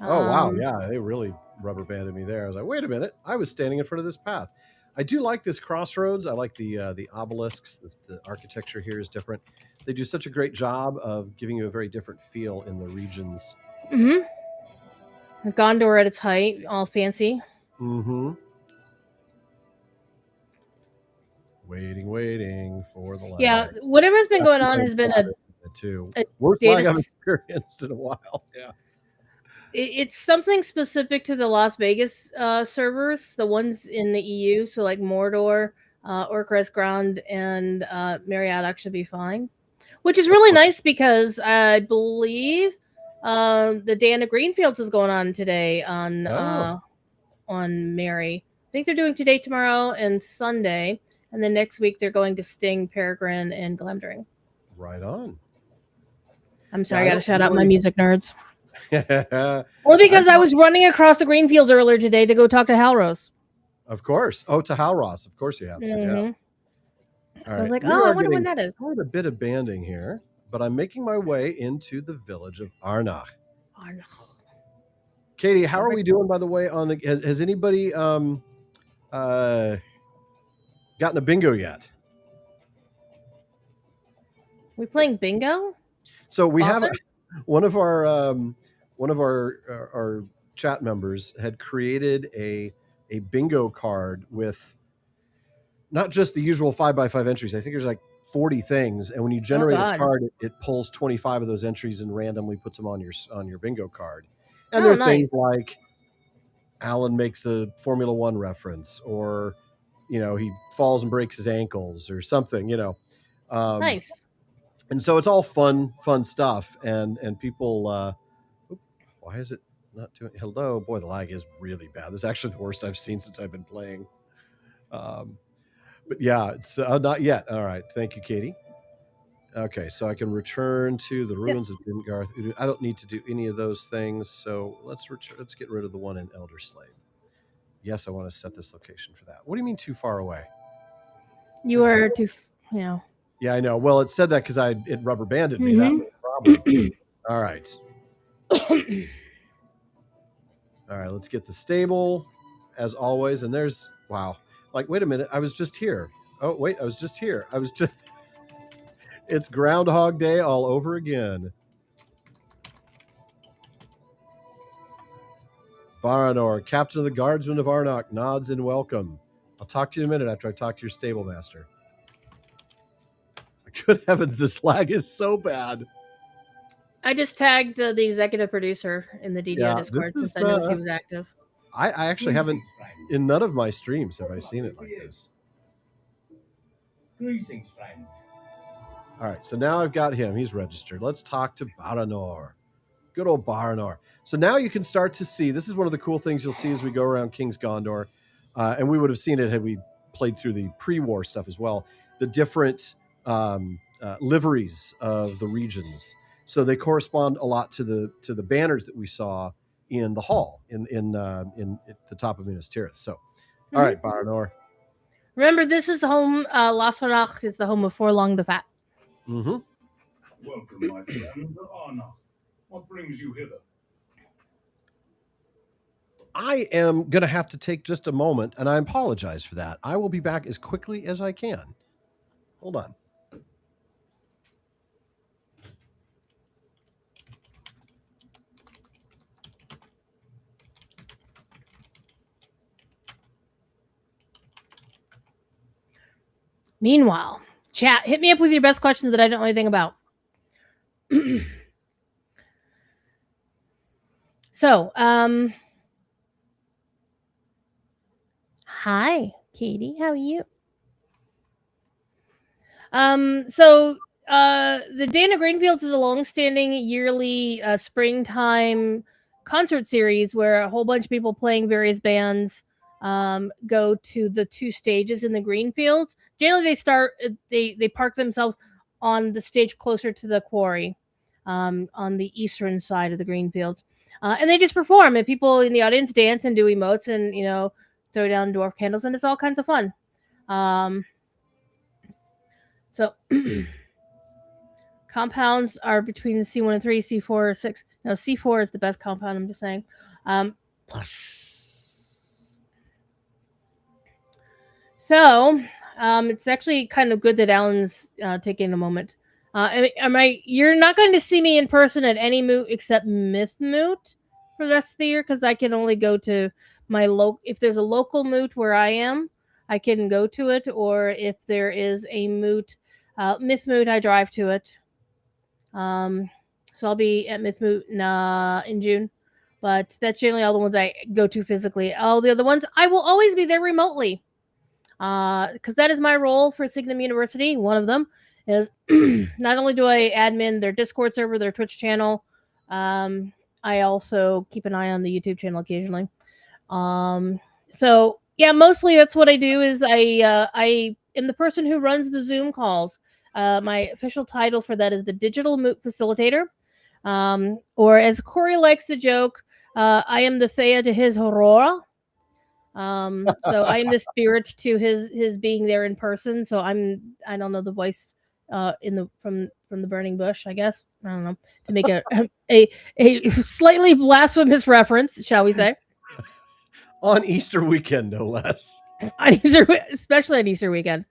Oh, wow. Yeah, they really rubber banded me there. I was like, wait a minute. I was standing in front of this path. I do like this crossroads. I like the obelisks. The architecture here is different. They do such a great job of giving you a very different feel in the regions. Mm-hmm. Gondor at its height, all fancy. Mm-hmm. Waiting for the lag. Yeah, whatever's been going on has been a worst lag I've experienced in a while. Yeah. It's something specific to the Las Vegas servers, the ones in the EU. So like Mordor, Orcres Ground, and Marriott should be fine. Which is really nice because I believe the Day of Greenfields is going on today on Mary. I think they're doing today, tomorrow, and Sunday. And then next week they're going to Sting, Peregrine, and Glamdring. Right on. I'm sorry, I got to shout out my music nerds. Well, because I was running across the Greenfields earlier today to go talk to Halros. Of course. Oh, to Halros. Of course you have to. Yeah. All right. I was like, I wonder when that is. Quite a bit of banding here, but I'm making my way into the village of Arnach. Katie, how are we doing, by the way? On the has anybody gotten a bingo yet? We playing bingo? So we have one of our chat members had created a bingo card with not just the usual 5x5 entries. I think there's like 40 things, and when you generate a card, it pulls 25 of those entries and randomly puts them on your bingo card. And there are things like Alan makes a Formula One reference, or he falls and breaks his ankles or something. Nice. And so it's all fun stuff, and people. Why is it not doing? Hello, boy, the lag is really bad. This is actually the worst I've seen since I've been playing. But yeah, it's not yet. All right, thank you, Katie. Okay, so I can return to the ruins of Grimgarth. I don't need to do any of those things, so let's get rid of the one in Elderslade. Yes, I want to set this location for that. What do you mean too far away? You are too, Yeah, I know. Well, it said that because it rubber banded me. That was the problem. All right. All right, let's get the stable as always. And there's, wow. Like, wait a minute. I was just here. Oh, wait, I was just here. It's Groundhog Day all over again. Baranor, Captain of the Guardsmen of Arnok, nods in welcome. I'll talk to you in a minute after I talk to your stable master. Good heavens, this lag is so bad. I just tagged the executive producer in the DDO Discord since I knew he was active. I actually haven't, in none of my streams have I seen it like this. Greetings, friend. All right, so now I've got him. He's registered. Let's talk to Baranor. Good old Baranor. So now you can start to see, this is one of the cool things you'll see as we go around King's Gondor, and we would have seen it had we played through the pre-war stuff as well, the different liveries of the regions. So they correspond a lot to the banners that we saw in the hall in at the top of Minas Tirith. So, all right, Baranor. Remember, this is home. Lasarach is the home of Forlong the Fat. Welcome, my friend, to Arnok. What brings you hither? I am going to have to take just a moment, and I apologize for that. I will be back as quickly as I can. Hold on. Meanwhile, chat, hit me up with your best questions that I don't know anything about. So, hi, Katie. How are you? The Dana Greenfields is a long-standing yearly springtime concert series where a whole bunch of people playing various bands go to the two stages in the Greenfields. Generally, they park themselves on the stage closer to the quarry, on the eastern side of the Greenfields, and they just perform. And people in the audience dance and do emotes, and throw down dwarf candles, and it's all kinds of fun. So compounds are between C1 and 3, C4 6. No, C4 is the best compound. I'm just saying. It's actually kind of good that Alan's taking a moment. You're not going to see me in person at any moot except Myth Moot for the rest of the year, because I can only go to my if there's a local moot where I am, I can go to it, or if there is a moot, Myth Moot, I drive to it. So I'll be at Myth Moot in June, but that's generally all the ones I go to physically. All the other ones, I will always be there remotely, because that is my role for Signum University. One of them is not only do I admin their Discord server, their Twitch channel, I also keep an eye on the YouTube channel occasionally. So yeah, mostly that's what I do. Is I am the person who runs the Zoom calls. My official title for that is the Digital Moot Facilitator, or as Corey likes to joke, I am the Fea to his Aurora. So I am the spirit to his being there in person. So I don't know the voice from the burning bush, I guess. I don't know, to make a slightly blasphemous reference, shall we say. On Easter weekend, no less. Especially on Easter weekend.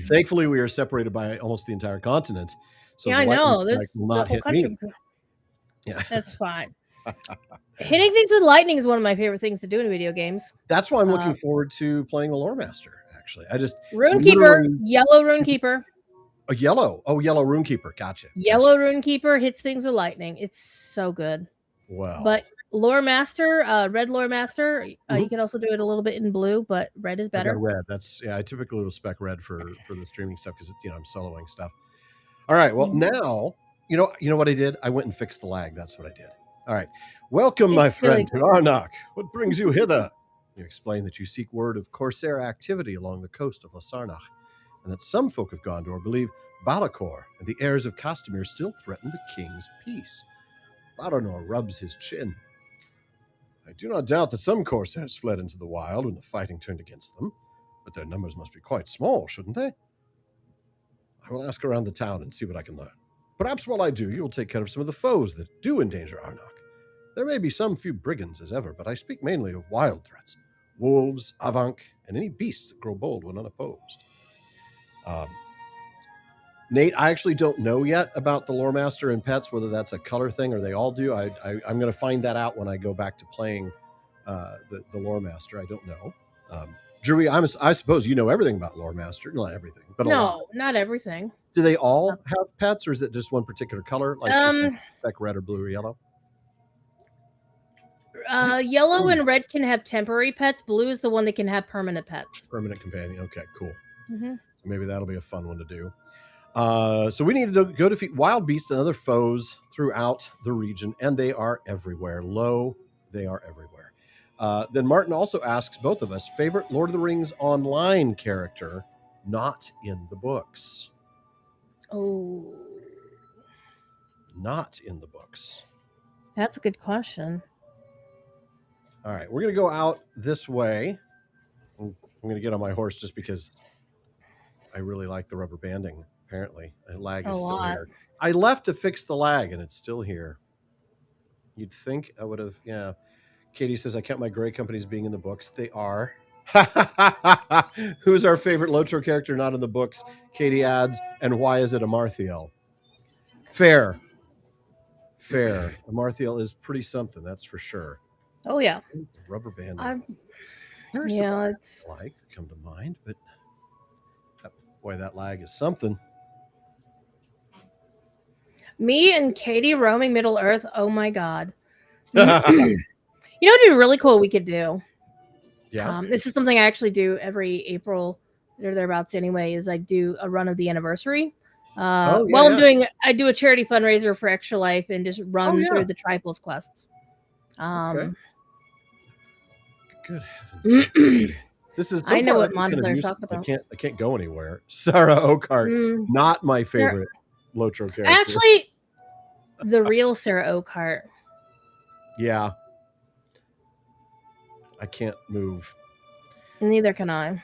Thankfully, we are separated by almost the entire continent. So yeah, I know. Will not hit me. Yeah, that's fine. Hitting things with lightning is one of my favorite things to do in video games. That's why I'm looking forward to playing the Lore Master. Actually, Runekeeper, yellow Runekeeper. A yellow Runekeeper. Gotcha. Yellow Runekeeper hits things with lightning. It's so good. Wow. But Lore Master, red Lore Master, you can also do it a little bit in blue, but red is better. I got red. I typically will spec red for the streaming stuff because I'm soloing stuff. All right. Well, now you know what I did? I went and fixed the lag. That's what I did. All right. Welcome, my friend, to Arnok. What brings you hither? You explain that you seek word of Corsair activity along the coast of Lasarnach, and that some folk of Gondor believe Balakor and the heirs of Castamere still threaten the king's peace. Baranor rubs his chin. I do not doubt that some corsairs fled into the wild when the fighting turned against them, but their numbers must be quite small, shouldn't they? I will ask around the town and see what I can learn. Perhaps while I do, you will take care of some of the foes that do endanger Arnok. There may be some few brigands as ever, but I speak mainly of wild threats. Wolves, avank, and any beasts that grow bold when unopposed. Nate, I actually don't know yet about the Lore Master and pets, whether that's a color thing or they all do. I'm going to find that out when I go back to playing the Lore Master. I don't know. Drewy, I suppose you know everything about Lore Master. Not everything, but a lot. No, not everything. Do they all have pets, or is it just one particular color, like red or blue or yellow? Yellow and red can have temporary pets. Blue is the one that can have permanent pets. Permanent companion. Okay, cool. Mm-hmm. Maybe that'll be a fun one to do. So we need to go defeat wild beasts and other foes throughout the region, and they are everywhere. They are everywhere. Then Martin also asks both of us, favorite Lord of the Rings online character not in the books. Oh. Not in the books. That's a good question. All right, we're going to go out this way. I'm going to get on my horse just because I really like the rubber banding. Apparently, the lag is still here. I left to fix the lag, and it's still here. You'd think I would have, yeah. Katie says, I count my gray companies being in the books. They are. Who's our favorite Lotro character not in the books? Katie adds, and why is it Amarthiel? Fair. Amarthiel is pretty something, that's for sure. Oh, yeah. Rubber band. It's like to come to mind, but boy, that lag is something. Me and Katie roaming Middle Earth. Oh my god. You know what would be really cool we could do? Yeah. This is something I actually do every April or thereabouts anyway, is I do a run of the anniversary. I do a charity fundraiser for Extra Life and just run through the Triples quests. Okay. Good heavens. This is so I know far what monsters talk about. I can't go anywhere. Sarah Oakhart, not my favorite Lotro character. Actually, the real Sarah Oakhart. Yeah. I can't move. Neither can I.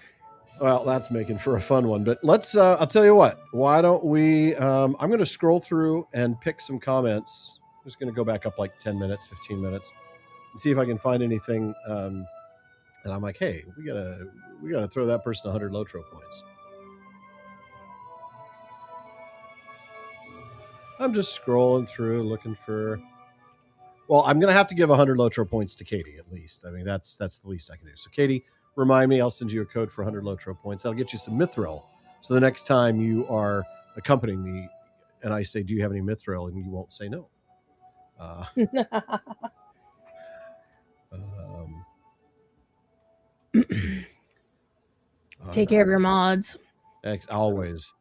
Well, that's making for a fun one. But let's, I'll tell you what. Why don't we, I'm going to scroll through and pick some comments. I'm just going to go back up like 10 minutes, 15 minutes and see if I can find anything. And I'm like, hey, we gotta throw that person 100 Lotro points. I'm just scrolling through looking for. Well, I'm gonna have to give 100 Lotro points to Katie at least. I mean, that's the least I can do. So, Katie, remind me. I'll send you a code for 100 Lotro points. That'll get you some Mithril. So the next time you are accompanying me, and I say, "Do you have any Mithril?" and you won't say no. Take care of your mods. Always.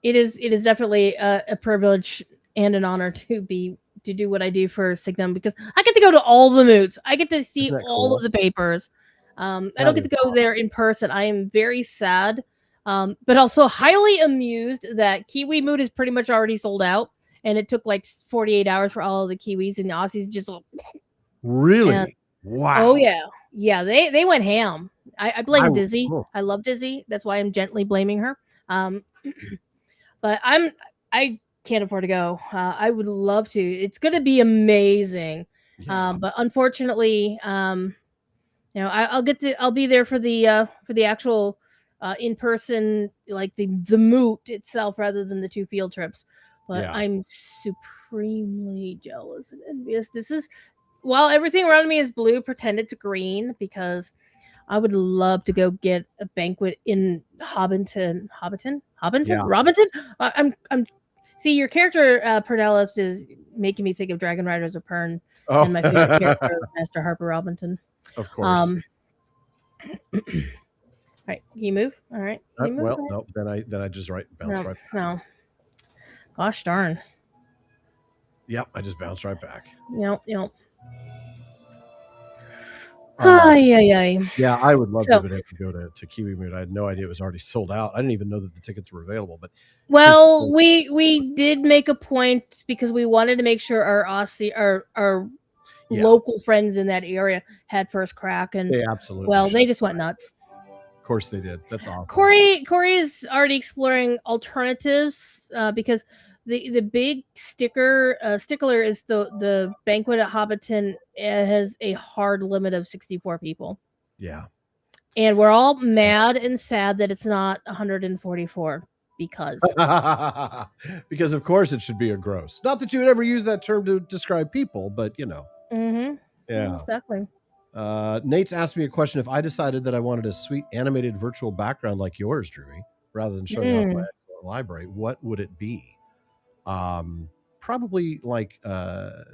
It is definitely a privilege and an honor to do what I do for Signum, because I get to go to all the moots. I get to see all of the papers. I don't get to go there in person. I am very sad, but also highly amused that Kiwi moot is pretty much already sold out, and it took like 48 hours for all of the Kiwis, and the Aussies just really. Wow. Oh yeah, they went ham. I blame Dizzy. I love Dizzy. That's why I'm gently blaming her. But I can't afford to go. I would love to. It's going to be amazing. Yeah. But unfortunately, I'll be there for the actual in person, like the moot itself, rather than the 2 field trips. But I'm supremely jealous and envious. This is, while everything around me is blue, pretend it's green, because I would love to go get a banquet in Hobbiton. Yeah. Robinson. I'm. See, your character Pernellith is making me think of Dragon Riders of Pern, and my favorite character, Master Harper Robinson. Of course. All right, can you move? All right. No. Then I just bounce right. No. Gosh darn. Yep, I just bounced right back. Yep. Yeah, I would love to So, have been able to go to Kiwi Moon. I had no idea it was already sold out. I didn't even know that the tickets were available. But well, we did make a point because we wanted to make sure our Aussie our local friends in that area had first crack, and they absolutely they just went nuts. Of course they did. That's awesome. Corey is already exploring alternatives because the big stickler is the banquet at Hobbiton. It has a hard limit of 64 people. Yeah. And we're all mad and sad that it's not 144 because because of course it should be a gross. Not that you would ever use that term to describe people, but Mm-hmm. Yeah. Exactly. Nate's asked me a question. If I decided that I wanted a sweet animated virtual background like yours, Drewy, rather than showing off my excellent library, what would it be? Probably like a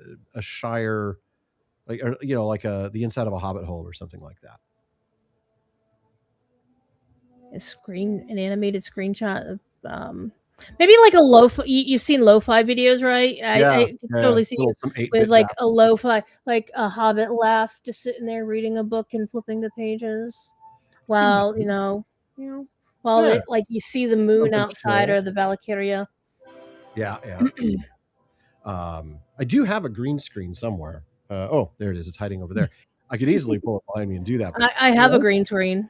Shire, like the inside of a Hobbit hole or something like that. An animated screenshot of maybe like a lo-fi. You've seen lo-fi videos, right? I can totally see it with like a lo-fi, like a Hobbit lass just sitting there reading a book and flipping the pages, while like you see the moon outside or the Valkyria. Yeah. I do have a green screen somewhere. Oh, there it is. It's hiding over there. I could easily pull it behind me and do that. I have a green screen.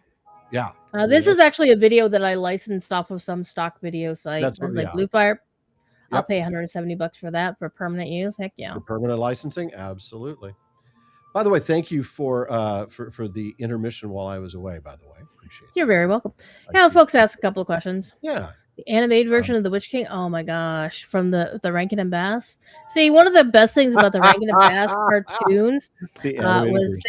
Yeah. This is actually a video that I licensed off of some stock video site. It's like Bluefire. I'll pay $170 for that for permanent use. Heck yeah. For permanent licensing? Absolutely. By the way, thank you for the intermission while I was away, by the way. Appreciate it. You're very welcome. Now, folks asked a couple of questions. Yeah. The animated version of The Witch King. Oh my gosh. From the Rankin and Bass. See, one of the best things about the Rankin and Bass cartoons was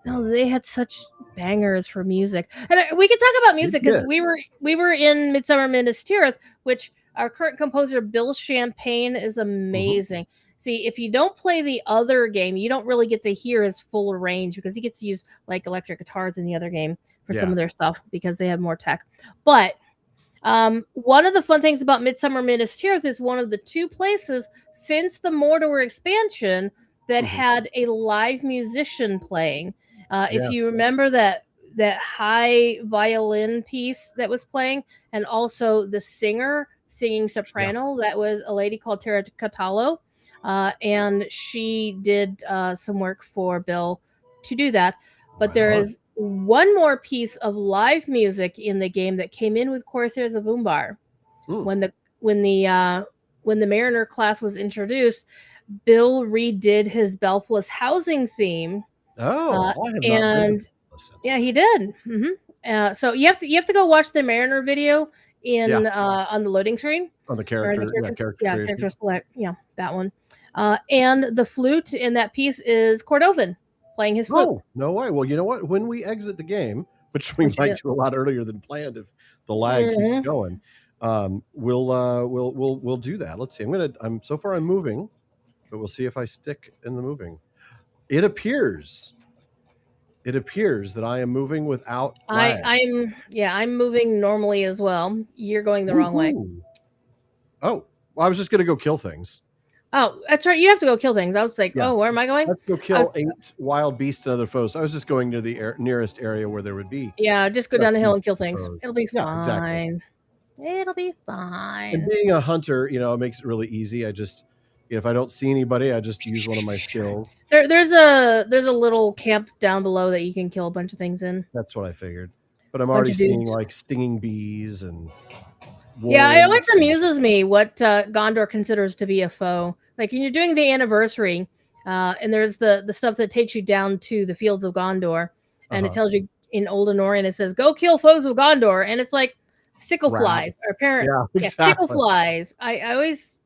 they had such bangers for music. And we can talk about music because we were in Midsummer Minas Tirith, which our current composer Bill Champagne is amazing. See, if you don't play the other game, you don't really get to hear his full range because he gets to use like electric guitars in the other game for some of their stuff because they have more tech. But one of the fun things about Midsummer Minas Tirith is one of the two places since the Mordor expansion that had a live musician playing. If you remember that high violin piece that was playing, and also the singer singing soprano, that was a lady called Tara Catallo, and she did some work for Bill to do that. But there is one more piece of live music in the game that came in with Corsairs of Umbar. When the Mariner class was introduced, Bill redid his Belfless housing theme. I have not yeah, he did. So you have to go watch the Mariner video in on the loading screen on the character select. Yeah, that one. And the flute in that piece is Cordovan playing his flute. Oh, no way. Well, you know what? When we exit the game, which we might do a lot earlier than planned if the lag keeps going, we'll do that. Let's see. I'm moving, but we'll see if I stick in the moving. It appears that I am moving without lag. I'm moving normally as well. You're going the wrong way. Oh, well, I was just gonna go kill things. Oh, that's right. You have to go kill things. I was like, where am I going? Let's go kill 8 wild beasts and other foes. I was just going to the nearest area where there would be. Yeah, just go down the hill and kill things. It'll be fine. Exactly. It'll be fine. And being a hunter, it makes it really easy. I just, if I don't see anybody, I just use one of my skills. There's a little camp down below that you can kill a bunch of things in. That's what I figured. But I'm already seeing like stinging bees and wolves. Yeah, it always amuses me what Gondor considers to be a foe. Like when you're doing the anniversary, and there's the stuff that takes you down to the fields of Gondor, and it tells you in Old Anorian, it says, go kill foes of Gondor. And it's like sickle flies or sickle flies. I always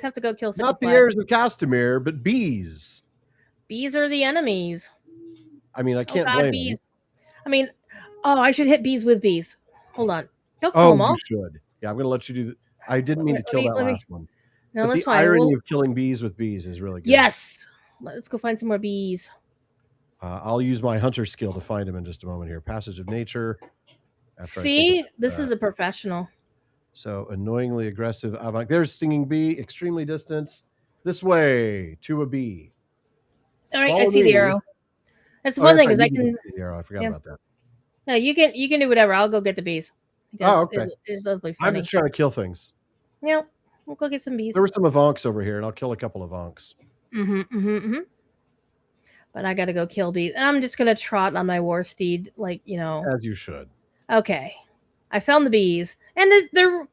have to go kill sickle flies. Not the heirs of Castamere, but bees. Bees are the enemies. I mean, I can't blame bees. I mean, I should hit bees with bees. Hold on. Don't kill them all. You should. Yeah, I'm going to let you do that. I didn't mean to kill that last one. No, but the irony of killing bees with bees is really good. Yes. Let's go find some more bees. I'll use my hunter skill to find them in just a moment here. Passage of Nature. See, this is a professional. So annoyingly aggressive. There's stinging bee, extremely distant. This way to a bee. All right, I see the arrow. That's the fun thing, is I you can. the arrow. I forgot Yeah. about that. No, you can do whatever. I'll go get the bees. Because Okay. it's lovely I'm funny. just trying to kill things. Yeah, we'll go get some bees. There were some avonks over here, and I'll kill a couple of avonks. But I gotta go kill bees. And I'm just gonna trot on my war steed, As you should. Okay. I found the bees. And they're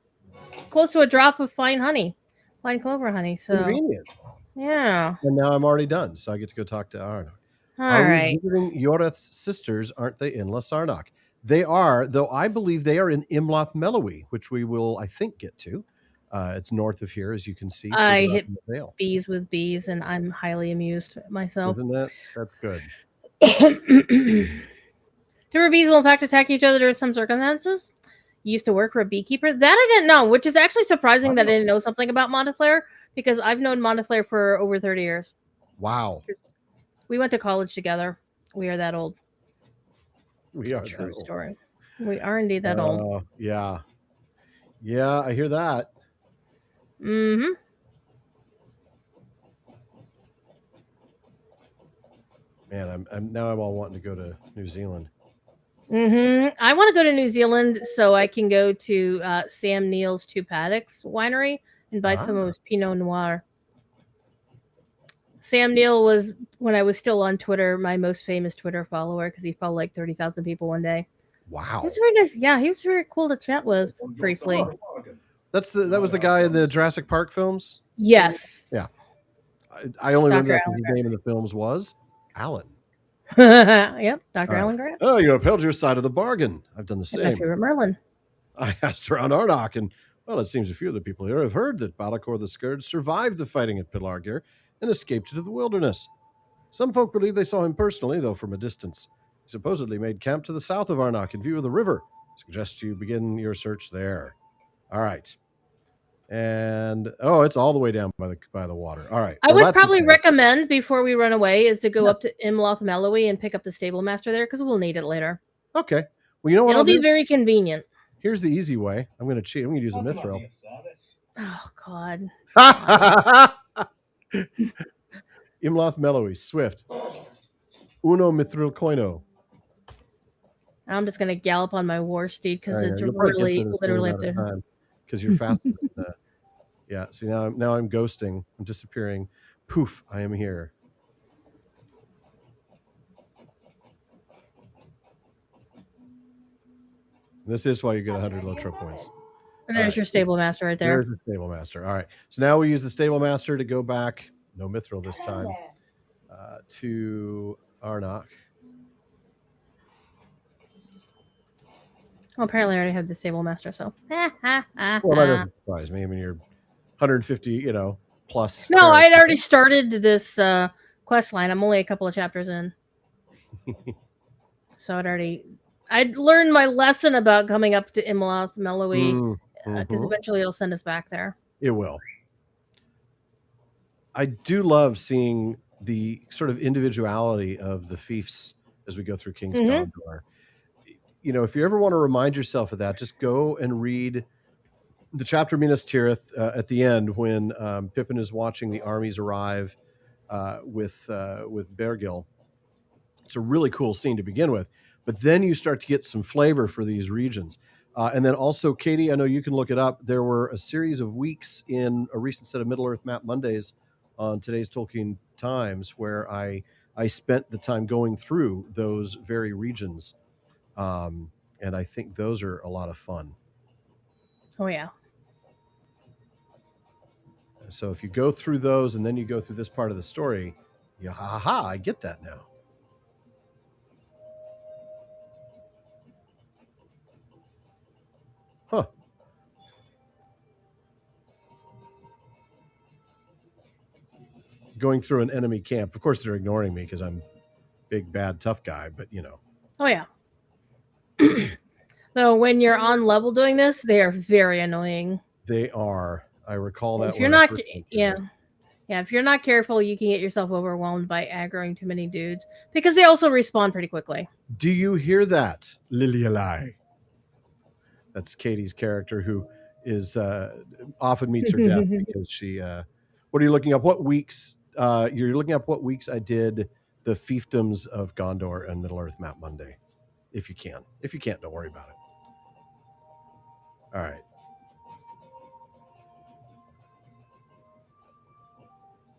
close to a drop of fine clover honey. So Convenient. yeah. And now I'm already done, so I get to go talk to Arnok. All right. We visiting Yoreth's sisters, aren't they, in Lasarnak? They are, though I believe they are in Imloth Melowy, which we will, I think, get to. It's north of here, as you can see. I hit bees with bees, and I'm highly amused myself. Isn't that? That's good. Do bees will in fact attack each other during some circumstances? You used to work for a beekeeper? That I didn't know, which is actually surprising that I didn't know something about Montclair, because I've known Montclair for over 30 years. Wow. We went to college together. We are that old. We are True story. We are indeed that old. Yeah. Yeah, I hear that. Mm-hmm. Man, I'm all wanting to go to New Zealand. Mm-hmm. I want to go to New Zealand so I can go to Sam Neill's Two Paddocks winery and buy some of his Pinot Noir. Sam Neill was, when I was still on Twitter, my most famous Twitter follower, because he followed like 30,000 people one day. Wow. He was very nice. Yeah, he was very cool to chat with briefly. That was the guy in the Jurassic Park films? Yes. Yeah. I only remember that his name in the films was Alan. Yep, Dr. Alan Grant. Oh, you upheld your side of the bargain. I've done the same. My favorite Merlin. I asked around Arnok, and, well, it seems a few of the people here have heard that Balakor the Scourge survived the fighting at Pelargir and escaped into the wilderness. Some folk believe they saw him personally, though from a distance. He supposedly made camp to the south of Arnok in view of the river. Suggest you begin your search there. All right. And it's all the way down by the water. All right. I would probably recommend, before we run away, is to go up to Imloth Melowy and pick up the stable master there, because we'll need it later. Okay. Well, you know what? It'll be very convenient. Here's the easy way. I'm going to cheat. I'm going to use a mithril. Oh God. Imloth Melowy, Swift. Uno mithril coino. I'm just going to gallop on my war steed because it's really literally up there. Because you're faster. Yeah. See, now I'm ghosting. I'm disappearing. Poof! I am here. This is why you get 100 Lotro points. And there's your stable master right there. There's the stable master. All right. So now we use the stable master to go back. No mithril this time. To Arnok. Well, apparently I already have the stable master, so. Well, that doesn't surprise me. I mean, you're 150, plus. No, I'd already started this quest line. I'm only a couple of chapters in. So I'd learned my lesson about coming up to Imloth Melowy, because eventually it'll send us back there. It will. I do love seeing the sort of individuality of the fiefs as we go through King's Gondor. If you ever want to remind yourself of that, just go and read the chapter of Minas Tirith at the end when Pippin is watching the armies arrive with Bergil. It's a really cool scene to begin with, but then you start to get some flavor for these regions. And then also, Katie, I know you can look it up. There were a series of weeks in a recent set of Middle-earth Map Mondays on today's Tolkien Times where I spent the time going through those very regions. And I think those are a lot of fun. Oh, yeah. So if you go through those and then you go through this part of the story, I get that now. Huh. Going through an enemy camp. Of course, they're ignoring me because I'm big, bad, tough guy, but Oh, yeah. So when you're on level doing this, they are very annoying. They are. I recall that. If you're not, if you're not careful, you can get yourself overwhelmed by aggroing too many dudes because they also respawn pretty quickly. Do you hear that, Lilialai? That's Katie's character who is often meets her death because she. What are you looking up? What weeks? You're looking up what weeks I did the fiefdoms of Gondor and Middle Earth Map Monday, if you can. If you can't, don't worry about it. All right.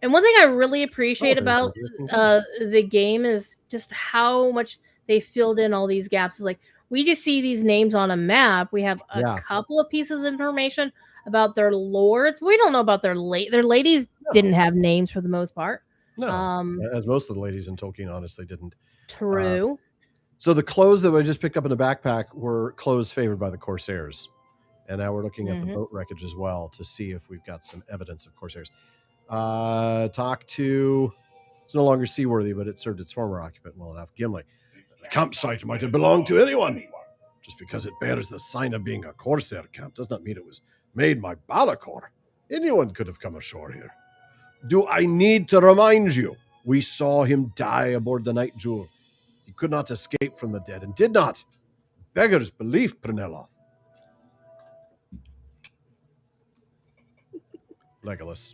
And one thing I really appreciate about the game is just how much they filled in all these gaps. Like, we just see these names on a map. We have a couple of pieces of information about their lords. We don't know about their ladies. Didn't have names for the most part. No, as most of the ladies in Tolkien honestly didn't. True. So the clothes that I just picked up in the backpack were clothes favored by the Corsairs. And now we're looking at the boat wreckage as well to see if we've got some evidence of Corsairs. Talk to, it's no longer seaworthy, but it served its former occupant well enough. Gimli. The campsite might have belonged to anyone. Just because it bears the sign of being a Corsair camp does not mean it was made by Balakor. Anyone could have come ashore here. Do I need to remind you? We saw him die aboard the Night Jewel. He could not escape from the dead and did not. Beggar's belief, Brunello. Legolas.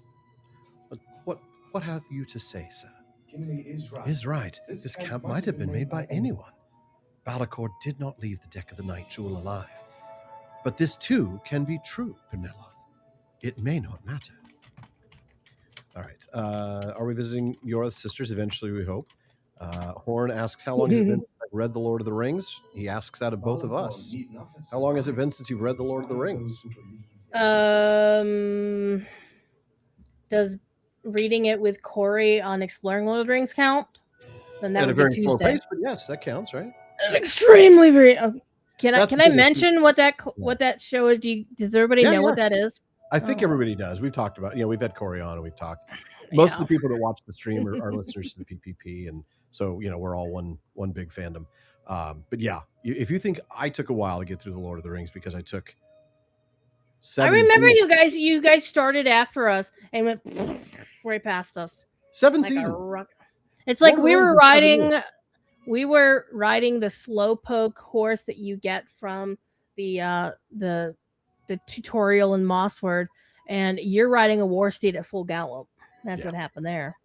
What have you to say, sir? Gimli is right. Is right. This camp might have been made by anyone. Balakor did not leave the deck of the Night Jewel alive. But this too can be true, Penelope. It may not matter. All right. Are we visiting your sisters? Eventually, we hope. Horn asks, how long has it been since I've read The Lord of the Rings? He asks that of both of us. How long has it been since you've read The Lord of the Rings? Does reading it with Corey on Exploring Lord of the Rings count? Then that would be Tuesday. Pace, but yes, that counts, right? Extremely very. Can I mention what that show is? Does everybody know what that is? I think everybody does. We've talked about, we've had Corey on and we've talked. Most of the people that watch the stream are listeners to the PPP, and so we're all one big fandom. But yeah, if you think I took a while to get through the Lord of the Rings because I took 7 I remember seasons. you guys started after us and went right past us. 7 seasons. It's like we were riding the slowpoke horse that you get from the tutorial in Mossword, and you're riding a war steed at full gallop. That's what happened there.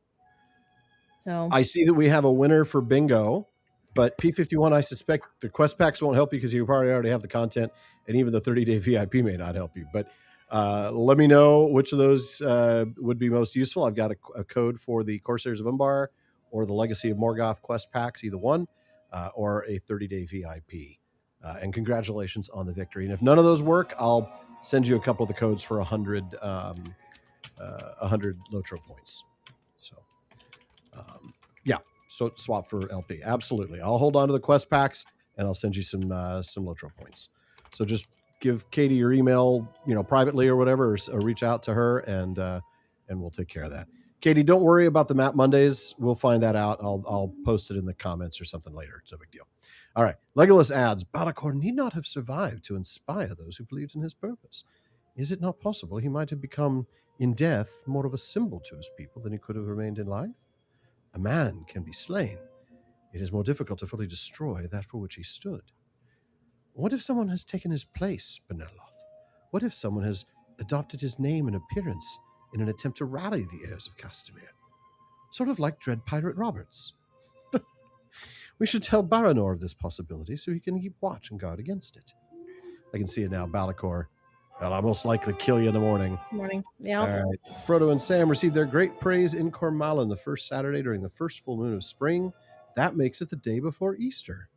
So I see that we have a winner for bingo, but P51, I suspect the quest packs won't help you because you probably already have the content, and even the 30-day VIP may not help you. But let me know which of those would be most useful. I've got a code for the Corsairs of Umbar or the Legacy of Morgoth quest packs, either one, or a 30-day VIP. And congratulations on the victory. And if none of those work, I'll send you a couple of the codes for 100 Lotro points. So, so swap for LP. Absolutely. I'll hold on to the quest packs and I'll send you some Lotro points. So just give Katie your email, privately or whatever, or reach out to her and we'll take care of that. Katie, don't worry about the Map Mondays. We'll find that out. I'll post it in the comments or something later. It's no big deal. All right. Legolas adds, Balakor need not have survived to inspire those who believed in his purpose. Is it not possible he might have become, in death, more of a symbol to his people than he could have remained in life? A man can be slain. It is more difficult to fully destroy that for which he stood. What if someone has taken his place, Penelope? What if someone has adopted his name and appearance in an attempt to rally the heirs of Castamere? Sort of like Dread Pirate Roberts. We should tell Baranor of this possibility so he can keep watch and guard against it. I can see it now, Balakor. Well, I'll most likely kill you in the morning. Yeah. All right. Frodo and Sam received their great praise in Cormallen the first Saturday during the first full moon of spring. That makes it the day before Easter.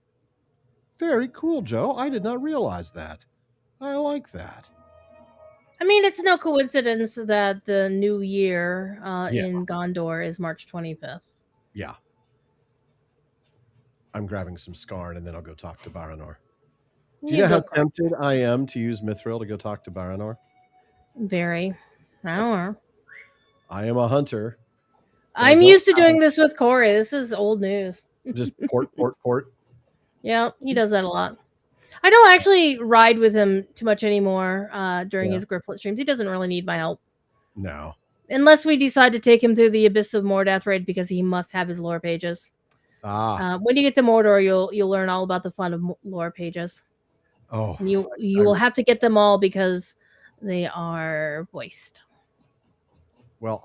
Very cool, Joe. I did not realize that. I like that. I mean, it's no coincidence that the new year in Gondor is March 25th. Yeah. I'm grabbing some Scarn and then I'll go talk to Baranor. Do you know how tempted I am to use Mithril to go talk to Baranor? Very. I don't know. I am a hunter. I'm used to doing this with Corey. This is old news. Just port. Yeah, he does that a lot. I don't actually ride with him too much anymore during his Grifflet streams. He doesn't really need my help. No. Unless we decide to take him through the Abyss of Mordath raid because he must have his lore pages. When you get to Mordor, you'll learn all about the fun of lore pages. Oh. And you will have to get them all because they are voiced. Well,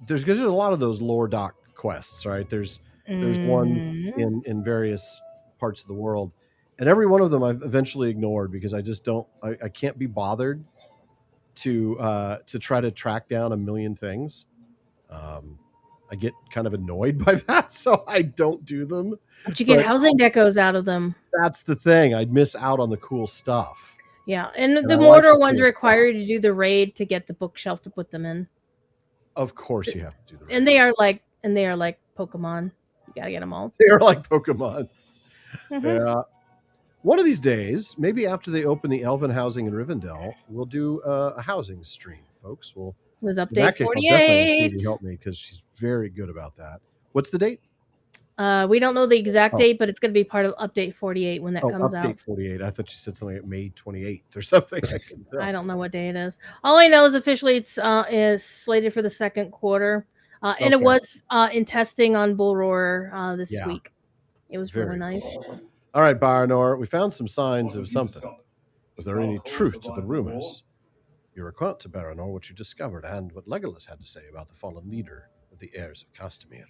there's a lot of those lore doc quests, right? There's There's ones in various parts of the world, and every one of them I've eventually ignored because I just don't. I can't be bothered to try to track down a million things. I get kind of annoyed by that, so I don't do them. But you get housing decos out of them. That's the thing. I'd miss out on the cool stuff. Yeah, and the Mordor ones require you to do the raid to get the bookshelf to put them in. Of course, you have to do the raid. And they are like Pokemon. You gotta get them all. They are like Pokemon. Yeah. One of these days, maybe after they open the Elven housing in Rivendell, we'll do a housing stream, folks. We'll with update in that case, 48. I'll definitely have Katie help me because she's very good about that. What's the date? We don't know the exact date, but it's going to be part of update 48 when that comes out. Update 48. I thought you said something like May 28th or something. I don't know what day it is. All I know is officially it's is slated for the second quarter, and it was in testing on Bull Roar this week. It was really nice. Cool. All right, Baranor, we found some signs of something. Was there any truth to the rumors? You recount to Baranor what you discovered and what Legolas had to say about the fallen leader of the heirs of Castamere.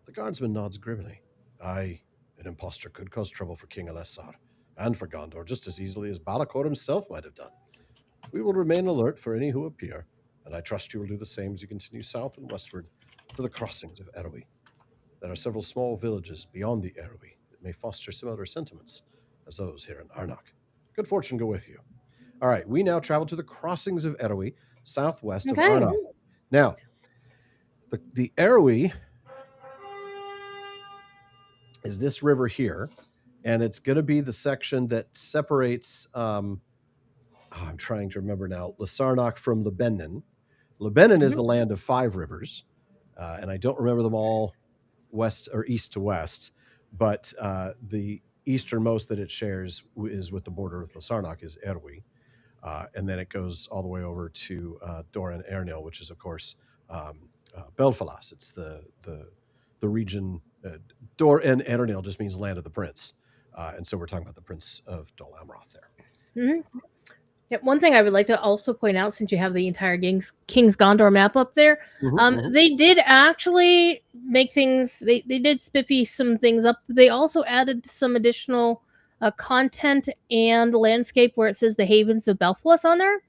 The guardsman nods grimly. Aye, an impostor could cause trouble for King Alessar and for Gondor just as easily as Balakor himself might have done. We will remain alert for any who appear, and I trust you will do the same as you continue south and westward for the crossings of Eroe. There are several small villages beyond the Eroe that may foster similar sentiments as those here in Arnok. Good fortune go with you. All right, we now travel to the crossings of Eroe, southwest of Arnok. Now, the Eroe is this river here, and it's going to be the section that separates, I'm trying to remember now, Lasarnok from Lebenin. Lebenin is the land of 5 rivers, and I don't remember them all west or east to west, but the easternmost that it shares is with the border with Lasarnok is Eroe. And then it goes all the way over to Doran Ernil, which is, of course, Belfalas. It's the region. Dor and Ernil just means land of the prince. And so we're talking about the Prince of Dol Amroth there. Yeah, one thing I would like to also point out, since you have the entire King's Gondor map up there, they did actually make things, they did spiffy some things up. They also added some additional content and landscape where it says the Havens of Belfalas on there.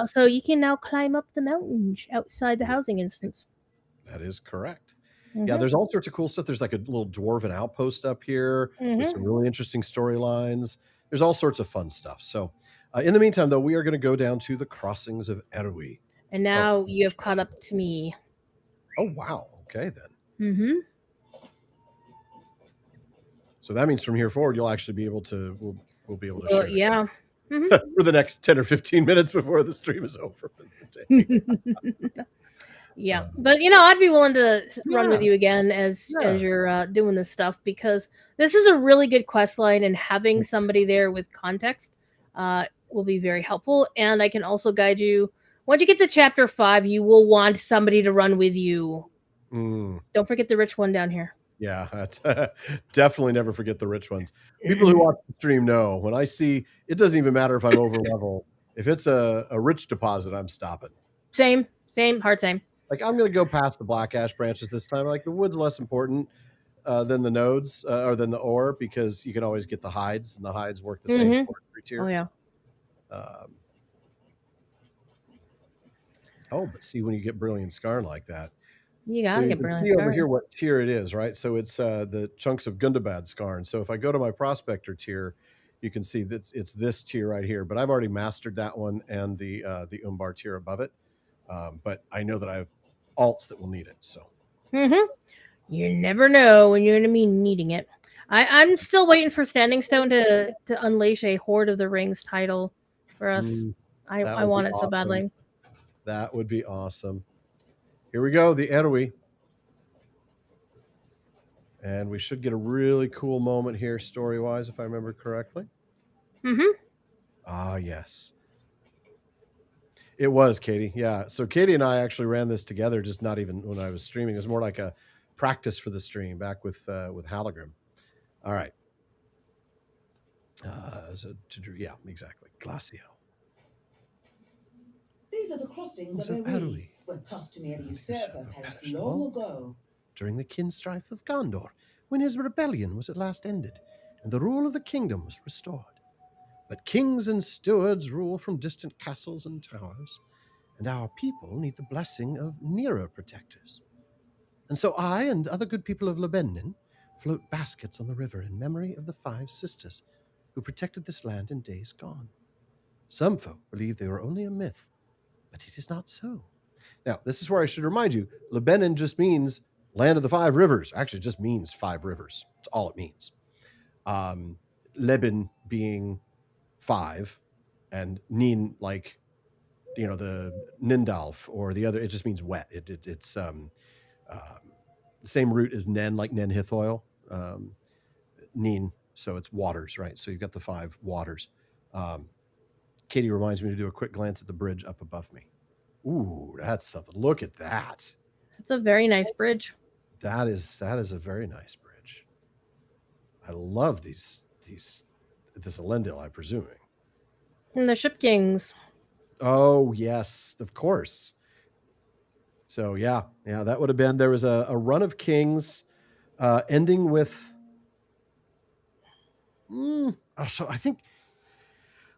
So you can now climb up the mountains outside the housing instance. That is correct. Yeah, there's all sorts of cool stuff. There's like a little dwarven outpost up here with some really interesting storylines. There's all sorts of fun stuff. So in the meantime, though, we are going to go down to the crossings of Eroe. And now you have caught up to me. Oh, wow. Okay, then. So that means from here forward, you'll actually be able to, we'll be able to share. Yeah. For the next 10 or 15 minutes before the stream is over for the day. Yeah, but I'd be willing to run with you again as you're doing this stuff, because this is a really good quest line, and having somebody there with context will be very helpful. And I can also guide you. Once you get to chapter 5, you will want somebody to run with you. Don't forget the rich one down here. Yeah, definitely never forget the rich ones. People who watch the stream know when I see, it doesn't even matter if I'm over level. If it's a rich deposit, I'm stopping. Same, hard same. Like, I'm going to go past the black ash branches this time. Like, the wood's less important than the nodes or than the ore, because you can always get the hides, and the hides work the same for every tier. Oh, yeah. But see, when you get Brilliant Scarn like that, you gotta get Brilliant Scarn. See over Scarn. here what tier it is, right? So it's the chunks of Gundabad Scarn. So if I go to my Prospector tier, you can see that it's this tier right here. But I've already mastered that one and the Umbar tier above it. But I know that I have alts that will need it. So you never know when you're going to be needing it. I'm still waiting for Standing Stone to unleash a Horde of the Rings title for us. I want it so badly. That would be awesome. Here we go, the Eroe. And we should get a really cool moment here story-wise, if I remember correctly. Ah, yes. It was, Katie. Yeah. So Katie and I actually ran this together, just not even when I was streaming. It was more like a practice for the stream back with Halagrim. All right. Yeah, exactly. Glacial. These are the crossings of Eroe, where Castamere the usurper perished long ago. during the kin strife of Gondor, when his rebellion was at last ended, and the rule of the kingdom was restored. But kings and stewards rule from distant castles and towers, and our people need the blessing of nearer protectors. And so I and other good people of Lebanon float baskets on the river in memory of the 5 sisters who protected this land in days gone. Some folk believe they were only a myth, but it is not so. Now, this is where I should remind you, Lebanon just means land of the 5 rivers. Actually, it just means 5 rivers. That's all it means. Leban being 5, and Nin, like, the Nindalf or the other, it just means wet. It's the same root as Nen, like Nen Hithoil. Nin, so it's waters, right? So you've got the 5 waters. Katie reminds me to do a quick glance at the bridge up above me. Ooh, that's something. Look at that. It's a very nice bridge. That is a very nice bridge. I love this Elendil, I'm presuming. And the Ship Kings. Oh, yes, of course. So yeah, that would have been, there was a run of kings ending with so I think,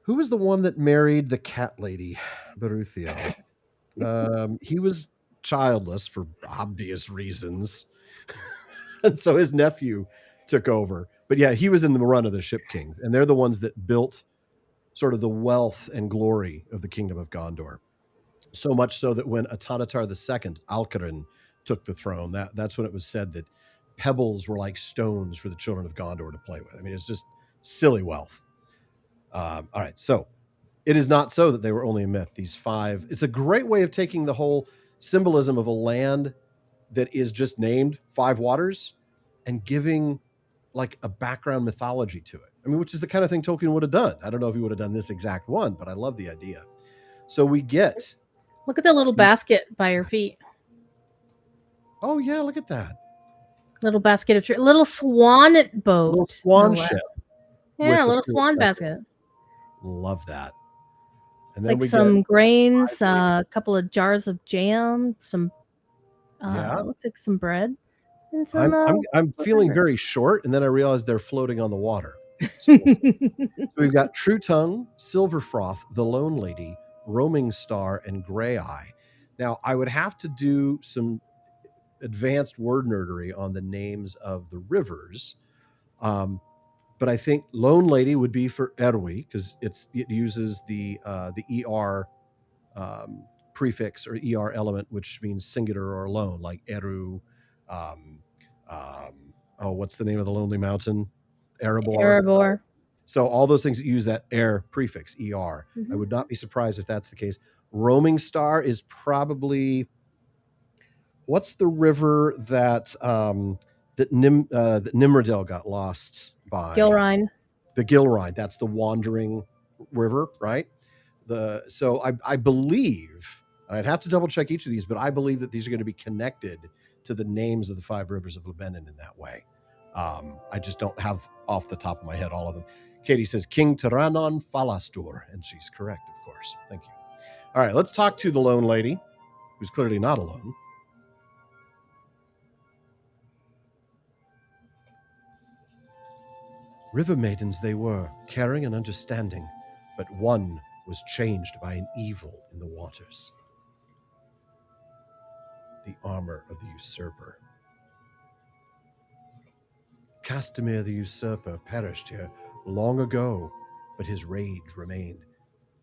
who was the one that married the cat lady, Beruthiel? He was childless for obvious reasons. And so his nephew took over. But yeah, he was in the run of the Ship Kings, and they're the ones that built sort of the wealth and glory of the Kingdom of Gondor. So much so that when Atanatar II, Alcarin, took the throne, that's when it was said that pebbles were like stones for the children of Gondor to play with. I mean, it's just silly wealth. All right, so it is not so that they were only a myth. These 5, it's a great way of taking the whole symbolism of a land that is just named 5 waters and giving like a background mythology to it. I mean, which is the kind of thing Tolkien would have done. I don't know if he would have done this exact one, but I love the idea. So we get... Look at the little basket by your feet. Oh, yeah, look at that. Little basket of little swan boat. Little swan ship. Yeah, a little swan basket. Love that. And it's then like we some grains, a couple of jars of jam, some looks like some bread. And some, I'm feeling very short, and then I realized they're floating on the water. So we've got True Tongue, Silver Froth, The Lone Lady, Roaming Star, and Grey Eye. Now, I would have to do some advanced word nerdery on the names of the rivers. But I think Lone Lady would be for Erwi, because it uses the ER prefix or ER element, which means singular or alone, like Eru. What's the name of the Lonely Mountain? Erebor. So all those things that use that air prefix, ER. Mm-hmm. I would not be surprised if that's the case. Roaming Star is probably... What's the river that that Nimrodel got lost by? Gilrine. The Gilrine. That's the wandering river, right? So I believe, I'd have to double check each of these, but I believe that these are going to be connected to the names of the 5 rivers of Lebanon in that way. I just don't have off the top of my head all of them. Katie says King Tiranon Falastur, and she's correct, of course. Thank you. All right, let's talk to the Lone Lady, who's clearly not alone. River maidens they were, caring and understanding, but one was changed by an evil in the waters. The armor of the usurper. Castamir the usurper perished here long ago, but his rage remained.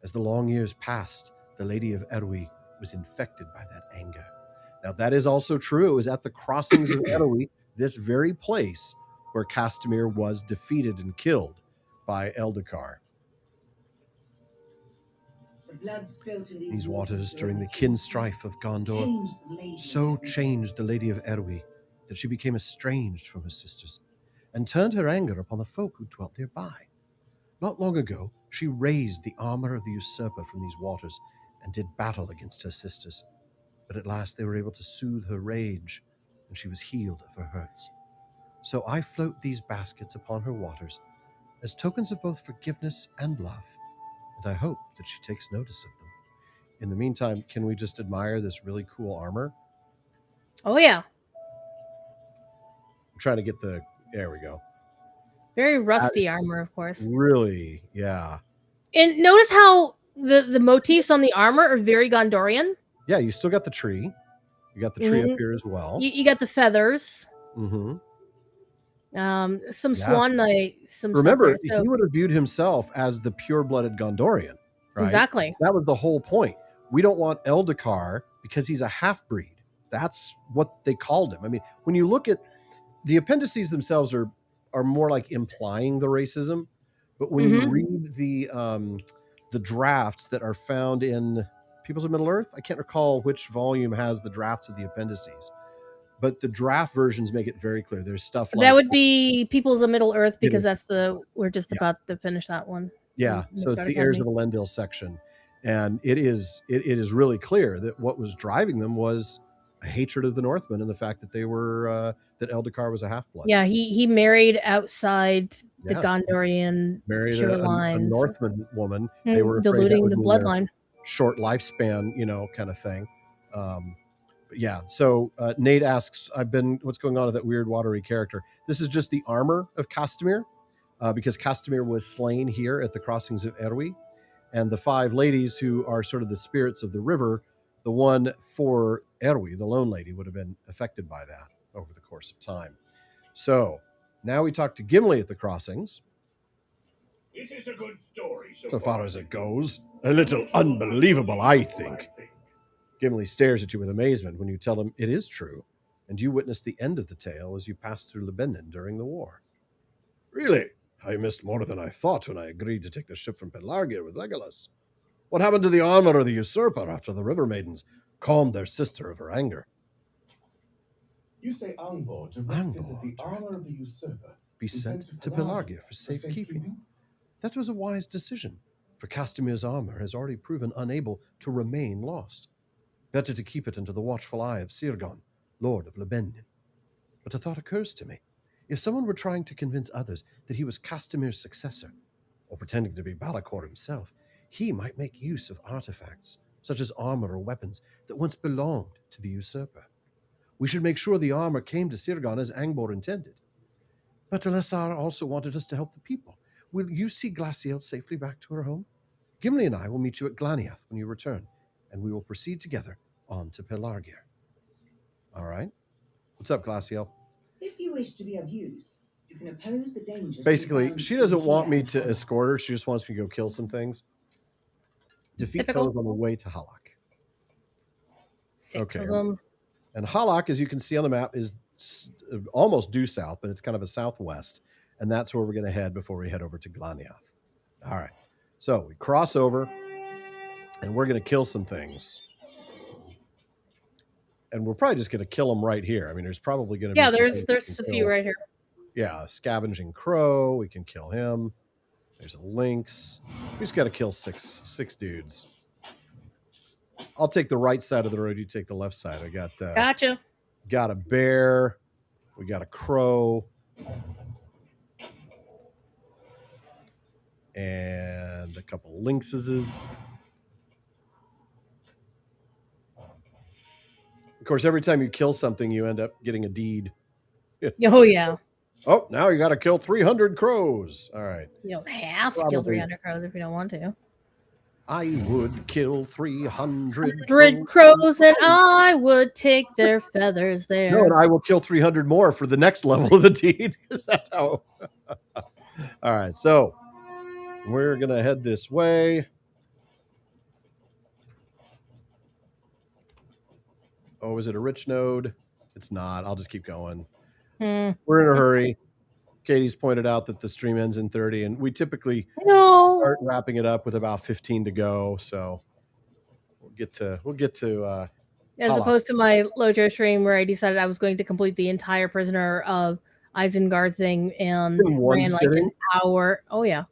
As the long years passed, the Lady of Erwi was infected by that anger. Now that is also true. It was at the crossings of Erwi, this very place, where Castamir was defeated and killed by Eldakar. These waters during the kin strife of Gondor so changed the Lady of Erwi that she became estranged from her sisters and turned her anger upon the folk who dwelt nearby. Not long ago, she raised the armor of the usurper from these waters and did battle against her sisters. But at last they were able to soothe her rage, and she was healed of her hurts. So I float these baskets upon her waters as tokens of both forgiveness and love, and I hope that she takes notice of them. In the meantime, can we just admire this really cool armor? Oh, yeah. I'm trying to get the. There we go. Very rusty armor, of course. Really, yeah. And notice how the motifs on the armor are very Gondorian. Yeah, you still got the tree. You got the tree up here as well. You got the feathers. Mm-hmm. Some swan knight. Remember, he would have viewed himself as the pure-blooded Gondorian, right? Exactly. That was the whole point. We don't want Eldakar because he's a half-breed. That's what they called him. I mean, when you look at the appendices themselves are more like implying the racism, but when you read the drafts that are found in Peoples of Middle-earth, I can't recall which volume has the drafts of the appendices, but the draft versions make it very clear. There's stuff like that would be Peoples of Middle-earth because that's we're just about to finish that one. Yeah, so it's the Heirs of Elendil section, and it is really clear that what was driving them was a hatred of the Northmen and the fact that they were that Eldakar was a half-blood. Yeah, he married outside the Gondorian pure lines. A Northman woman. They were diluting the bloodline. Short lifespan, kind of thing. But yeah, so Nate asks, what's going on with that weird watery character? This is just the armor of Castamir, because Castamir was slain here at the crossings of Erwi, and the 5 ladies who are sort of the spirits of the river, the one for Erwi, the lone lady, would have been affected by that over the course of time. So now we talk to Gimli at the crossings. It is a good story So far as it goes. A little unbelievable, I think. Gimli stares at you with amazement when you tell him it is true, and you witness the end of the tale as you pass through Lebanon during the war. Really? I missed more than I thought when I agreed to take the ship from Pelargir with Legolas. What happened to the armor of the usurper after the river maidens calmed their sister of her anger? You say Angbor directed that the armor of the usurper be sent to Pelargir for safekeeping. That was a wise decision, for Castamir's armor has already proven unable to remain lost. Better to keep it under the watchful eye of Sirgon, Lord of Lebenin. But a thought occurs to me. If someone were trying to convince others that he was Castamir's successor, or pretending to be Balakor himself, he might make use of artifacts, such as armor or weapons, that once belonged to the usurper. We should make sure the armor came to Sirgon as Angbor intended. But Alessar also wanted us to help the people. Will you see Glaciel safely back to her home? Gimli and I will meet you at Glaniath when you return, and we will proceed together on to Pelargir. All right. What's up, Glaciel? If you wish to be of use, you can oppose the dangers. Basically, she doesn't want me to escort her. She just wants me to go kill some things. Defeat foes on the way to Halak. 6 of them. And Halak, as you can see on the map, is almost due south, but it's kind of a southwest. And that's where we're going to head before we head over to Glaniath. All right. So we cross over, and we're going to kill some things. And we're probably just going to kill them right here. I mean, there's probably going to be there's a few right here. Yeah, Scavenging Crow. We can kill him. There's a lynx. We just got to kill six dudes. I'll take the right side of the road. You take the left side. I got gotcha. Got a bear. We got a crow. And a couple lynxes. Of course, every time you kill something, you end up getting a deed. Oh, yeah. Oh, now you got to kill 300 crows. All right. You don't have to kill 300 crows if you don't want to. I would kill 300 crows, and I would take their feathers there. No, and I will kill 300 more for the next level of the deed. Because that's how. All right. So we're going to head this way. Oh, is it a rich node? It's not. I'll just keep going. We're in a hurry. Katie's pointed out that the stream ends in 30, and we typically start wrapping it up with about 15 to go. So we'll get to as opposed to my Lojo stream where I decided I was going to complete the entire Prisoner of Isengard thing and ran like an hour. Oh yeah.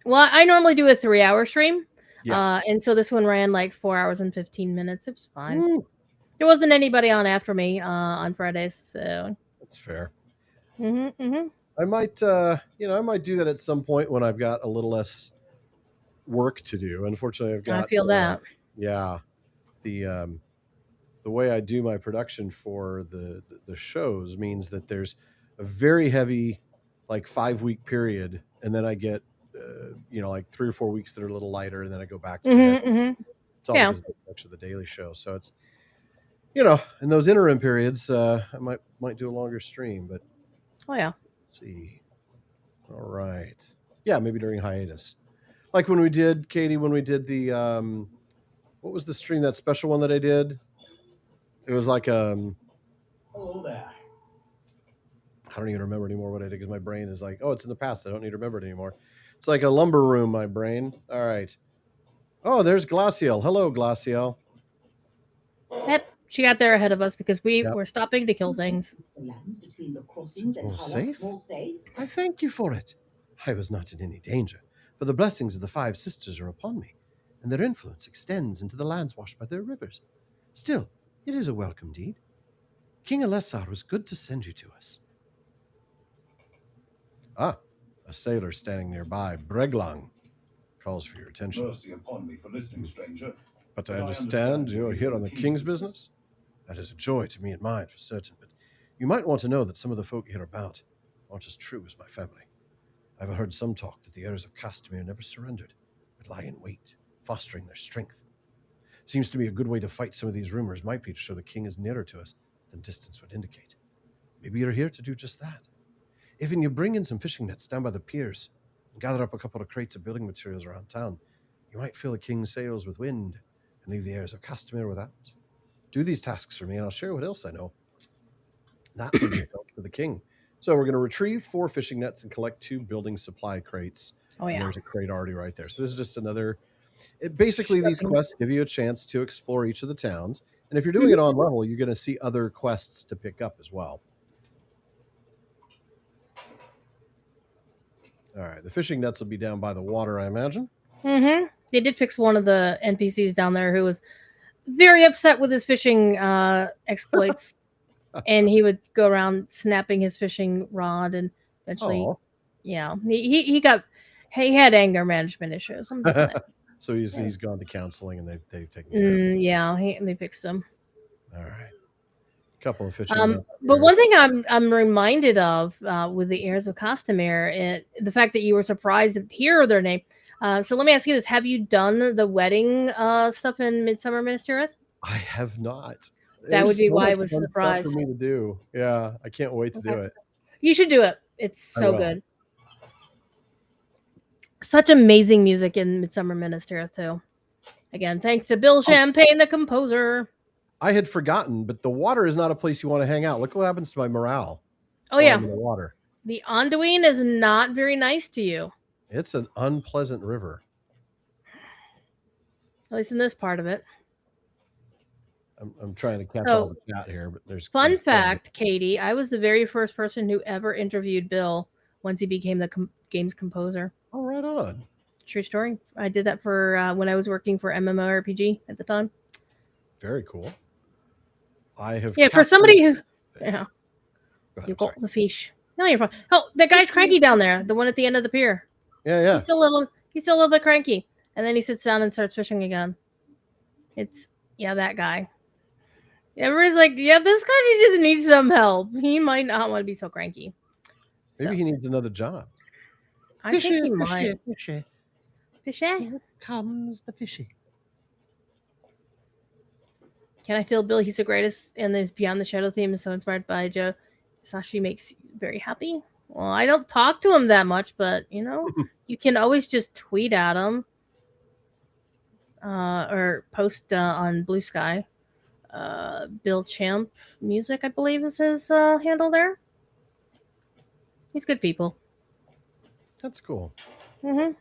Well, I normally do a 3-hour stream. Yeah. And so this one ran like 4 hours and 15 minutes. It was fine. There wasn't anybody on after me on Fridays, so that's fair. I might, I might do that at some point when I've got a little less work to do. Unfortunately, I've got. I feel that. Yeah, the the way I do my production for the shows means that there's a very heavy, like 5-week period, and then I get, like 3 or 4 weeks that are a little lighter, and then I go back to the heavy. It's all because of the production of the Daily Show. So it's, in those interim periods, I might do a longer stream, but let's see. All right. Yeah, maybe during hiatus. Like when we did, Katie, the what was the stream, that special one that I did? It was like Hello there. I don't even remember anymore what I did because my brain is like, oh, it's in the past. I don't need to remember it anymore. It's like a lumber room, my brain. All right. Oh, there's Glaciel. Hello, Glaciel. Yep, she got there ahead of us because we were stopping to kill things. The lands between the crossings and More safe? More safe? I thank you for it. I was not in any danger, for the blessings of the 5 sisters are upon me, and their influence extends into the lands washed by their rivers. Still, it is a welcome deed. King Alessar was good to send you to us. Ah, a sailor standing nearby, Breglang, calls for your attention. Mercy upon me for listening, stranger. But I understand you're here on the king's business. That is a joy to me and mine, for certain, but you might want to know that some of the folk hereabout aren't as true as my family. I've heard some talk that the heirs of Castamere never surrendered, but lie in wait, fostering their strength. Seems to me a good way to fight some of these rumors might be to show the king is nearer to us than distance would indicate. Maybe you're here to do just that. Even you bring in some fishing nets down by the piers and gather up a couple of crates of building materials around town, you might fill the king's sails with wind and leave the heirs of Castamere without. Do these tasks for me, and I'll share what else I know. That would be a help to the king. So we're going to retrieve 4 fishing nets and collect 2 building supply crates. Oh, yeah. And there's a crate already right there. So this is just another... basically, these quests give you a chance to explore each of the towns. And if you're doing it on level, you're going to see other quests to pick up as well. All right. The fishing nets will be down by the water, I imagine. Mm-hmm. They did fix one of the NPCs down there who was very upset with his fishing exploits. And he would go around snapping his fishing rod, and eventually, he had anger management issues. I'm just saying. So he's gone to counseling, and they've taken care of him. Yeah, they fixed him. All right. Couple of fishing. But one thing I'm reminded of with the heirs of Castamere, the fact that you were surprised to hear their name. So let me ask you this: have you done the wedding stuff in Midsummer Minas Tirith? I have not. That would be why I was surprised. For me to do. Yeah, I can't wait to do it. You should do it. It's so good. Such amazing music in Midsummer Minas Tirith too. Again, thanks to Bill Champagne, the composer. I had forgotten, but the water is not a place you want to hang out. Look what happens to my morale. Oh yeah, in the water. The Anduin is not very nice to you. It's an unpleasant river. At least in this part of it. I'm trying to catch all the chat here, but there's fun fact, Katie. I was the very first person who ever interviewed Bill once he became the game's composer. Oh, right on. True story. I did that for when I was working for MMORPG at the time. Very cool. I have for somebody who you got the fish. No, you're fine. Oh, that guy's cranky down there. The one at the end of the pier. Yeah. He's still a little bit cranky, and then he sits down and starts fishing again. It's that guy. Everybody's like, this guy just needs some help. He might not want to be so cranky. Maybe he needs another job. I think he might. Fishy. Here comes the fishy. Can I tell Bill he's the greatest, and this Beyond the Shadow theme is so inspired by Joe Sashi makes you very happy? Well, I don't talk to him that much, but you can always just tweet at him or post on Blue Sky. Bill Champ Music, I believe, is his handle there. He's good people. That's cool. Mm-hmm.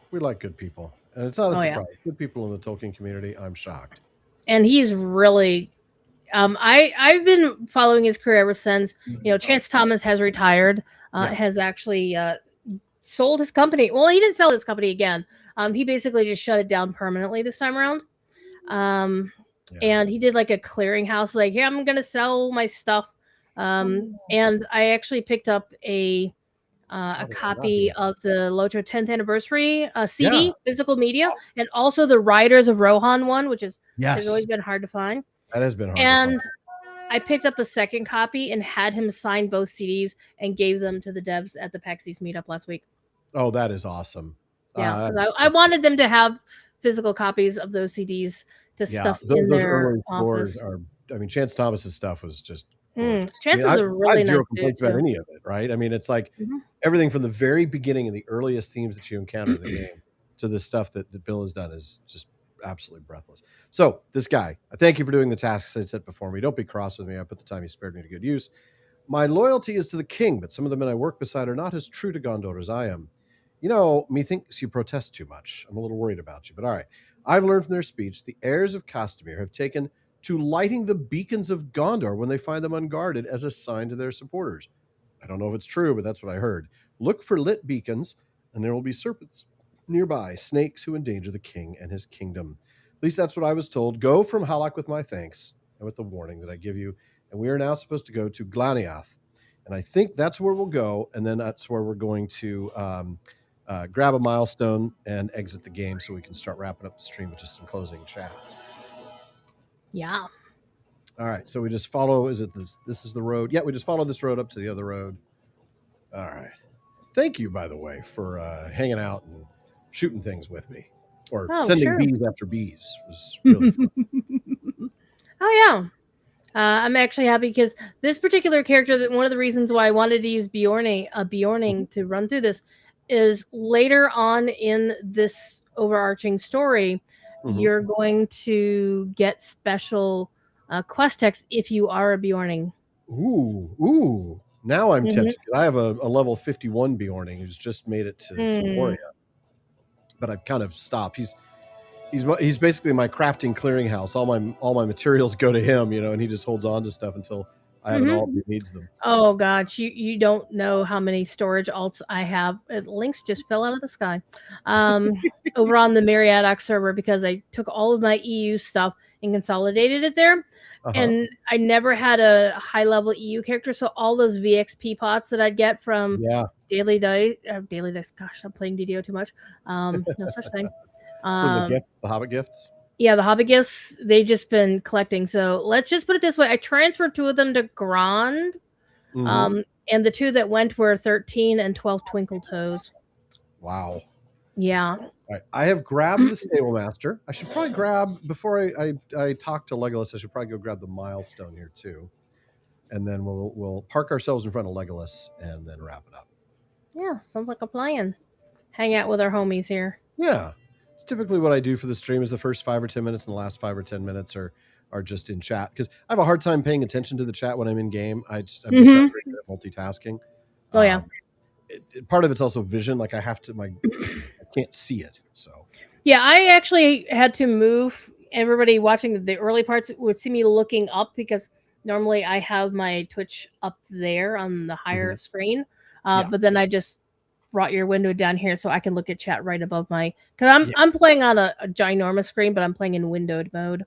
We like good people, and it's not a surprise. Good people in the Tolkien community. I'm shocked. And he's really, I've been following his career ever since. Chance Thomas has retired. Has actually sold his company. Well, he didn't sell his company again. He basically just shut it down permanently this time around. And he did like a clearinghouse, like, hey, I'm gonna sell my stuff. And I actually picked up a copy of the Lojo 10th anniversary CD, physical media, and also the Riders of Rohan one, which has always been hard to find. That has been hard And to find. I picked up a second copy and had him sign both CDs and gave them to the devs at the PAX East meetup last week. Oh, that is awesome. Yeah, because I wanted them to have physical copies of those CDs to stuff in those their early scores office. are. I mean, Chance Thomas's stuff was just gorgeous. Chance I is mean, a I really have zero nice dude complaints about too. any of it, right? I mean, it's like Mhm. everything from the very beginning and the earliest themes that you encounter in the game to the stuff that Bill has done is just absolutely breathless. So this guy, I thank you for doing the tasks I set before me. Don't be cross with me. I put the time you spared me to good use. My loyalty is to the king, but some of the men I work beside are not as true to Gondor as I am. You know, methinks you protest too much. I'm a little worried about you, but all right. I've learned from their speech the heirs of Castamere have taken to lighting the beacons of Gondor when they find them unguarded as a sign to their supporters. I don't know if it's true, but that's what I heard. Look for lit beacons, and there will be serpents nearby, snakes who endanger the king and his kingdom. At least that's what I was told. Go from Halak with my thanks and with the warning that I give you. And we are now supposed to go to Glaniath. And I think that's where we'll go. And then that's where we're going to grab a milestone and exit the game so we can start wrapping up the stream with just some closing chat. Yeah. All right. So we just follow. Is it this? This is the road. Yeah, we just follow this road up to the other road. All right. Thank you, by the way, for hanging out and shooting things with me, or sending bees after bees. It was really fun. Oh yeah. I'm actually happy because this particular character, that one of the reasons why I wanted to use Bjorning to run through this is later on in this overarching story, you're going to get special quest text if you are a Bjorning. Ooh. Now I'm tempted. I have a level 51 Bjorning who's just made it to Moria, but I've kind of stopped. He's basically my crafting clearinghouse. All my materials go to him, and he just holds on to stuff until I have an alt who needs them. Oh gosh, you don't know how many storage alts I have. Links just fell out of the sky over on the Myriadoc server because I took all of my EU stuff and consolidated it there. And I never had a high level EU character, so all those VXP pots that I'd get from Daily Dice. Gosh, I'm playing DDO too much. No such thing. From the gifts, the Hobbit gifts. Yeah, the Hobbit gifts, they've just been collecting. So let's just put it this way. I transferred 2 of them to Grand. And the 2 that went were 13 and 12 Twinkle Toes. Wow. Yeah. All right. I have grabbed the Stable Master. I should probably grab, before I talk to Legolas, I should probably go grab the milestone here too. And then we'll park ourselves in front of Legolas and then wrap it up. Yeah, sounds like a plan. Hang out with our homies here. Yeah. It's typically what I do for the stream is the first 5 or 10 minutes and the last 5 or 10 minutes are just in chat, because I have a hard time paying attention to the chat when I'm in game. I'm just not very good at multitasking. Oh yeah. Part of it's also vision. Like I can't see it. So yeah, I actually had to move. Everybody watching the early parts would see me looking up because normally I have my Twitch up there on the higher screen. But then I just brought your window down here so I can look at chat right above my, because I'm playing on a ginormous screen, but I'm playing in windowed mode.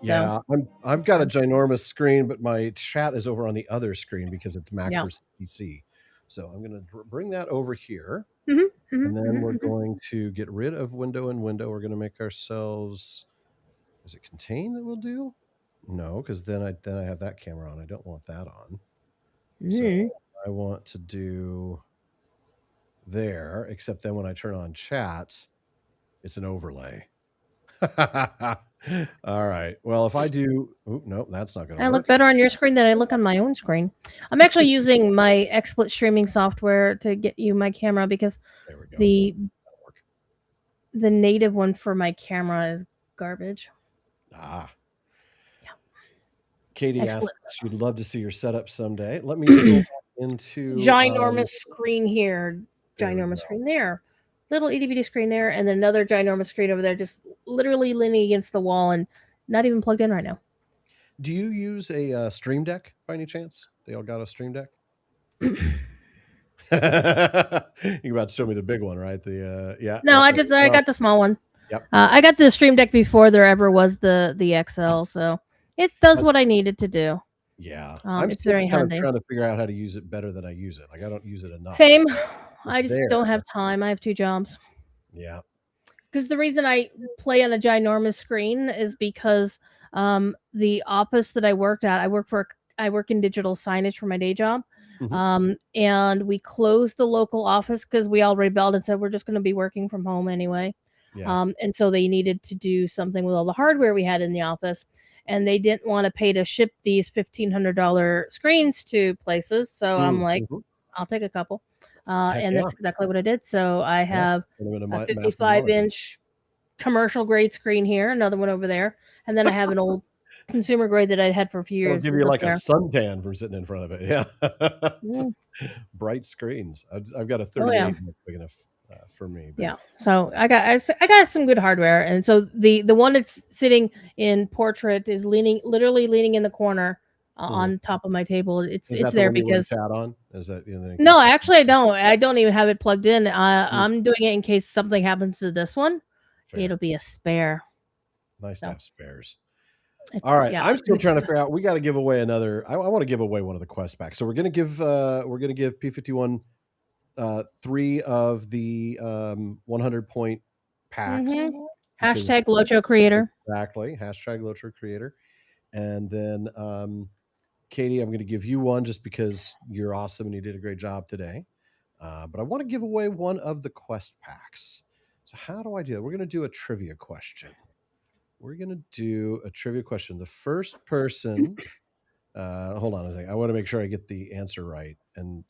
So. Yeah, I've got a ginormous screen, but my chat is over on the other screen because it's Mac versus PC. So I'm going to bring that over here, and then we're going to get rid of window and window. We're going to make ourselves. Is it contain that we'll do? No, because then I have that camera on. I don't want that on. So I want to do there, except then when I turn on chat, it's an overlay. All right. Well, if I do, no, that's not going to work. I look better on your screen than I look on my own screen. I'm actually using my XSplit streaming software to get you my camera because the native one for my camera is garbage. Yeah. Katie asks, she'd love to see your setup someday. Let me scroll into ginormous screen here, ginormous screen there. Little itty bitty screen there, and then another ginormous screen over there, just literally leaning against the wall and not even plugged in right now. Do you use a Stream Deck by any chance? They all got a Stream Deck? You're about to show me the big one, right? No, I got the small one. Yep. I got the Stream Deck before there ever was the XL, so it does what I needed to do. Yeah, I'm still very kind of trying to figure out how to use it better than I use it. Like I don't use it enough. Same. I just don't have time. I have 2 jobs. Yeah. Because the reason I play on a ginormous screen is because The office that I worked at, I work in digital signage for my day job. And we closed the local office because we all rebelled and said we're just going to be working from home anyway. And so they needed to do something with all the hardware we had in the office, and they didn't want to pay to ship these $1,500 screens to places. So I'm like, I'll take a couple. And that's exactly what I did. So I have a 55-inch commercial grade screen here, another one over there, and then I have an old consumer grade that I had for a few years. It'll give you like a suntan from sitting in front of it. Yeah. Bright screens. I've got a 38 big enough for me. But. Yeah. So I got some good hardware, and so the one that's sitting in portrait is literally leaning in the corner on top of my table. It's there because chat on. Is that no? Actually, I don't. I don't even have it plugged in. I'm doing it in case something happens to this one. Fair. It'll be a spare. Nice to have spares. All right, I'm still trying to figure out. We got to give away another. I want to give away one of the quest packs. So we're gonna give P51 3 of the 100-point packs. Hashtag Locho Creator. Exactly. Hashtag Locho Creator. And then Katie, I'm going to give you one just because you're awesome and you did a great job today. But I want to give away one of the quest packs. So how do I do it? We're going to do a trivia question. The first person, hold on a second. I want to make sure I get the answer right. And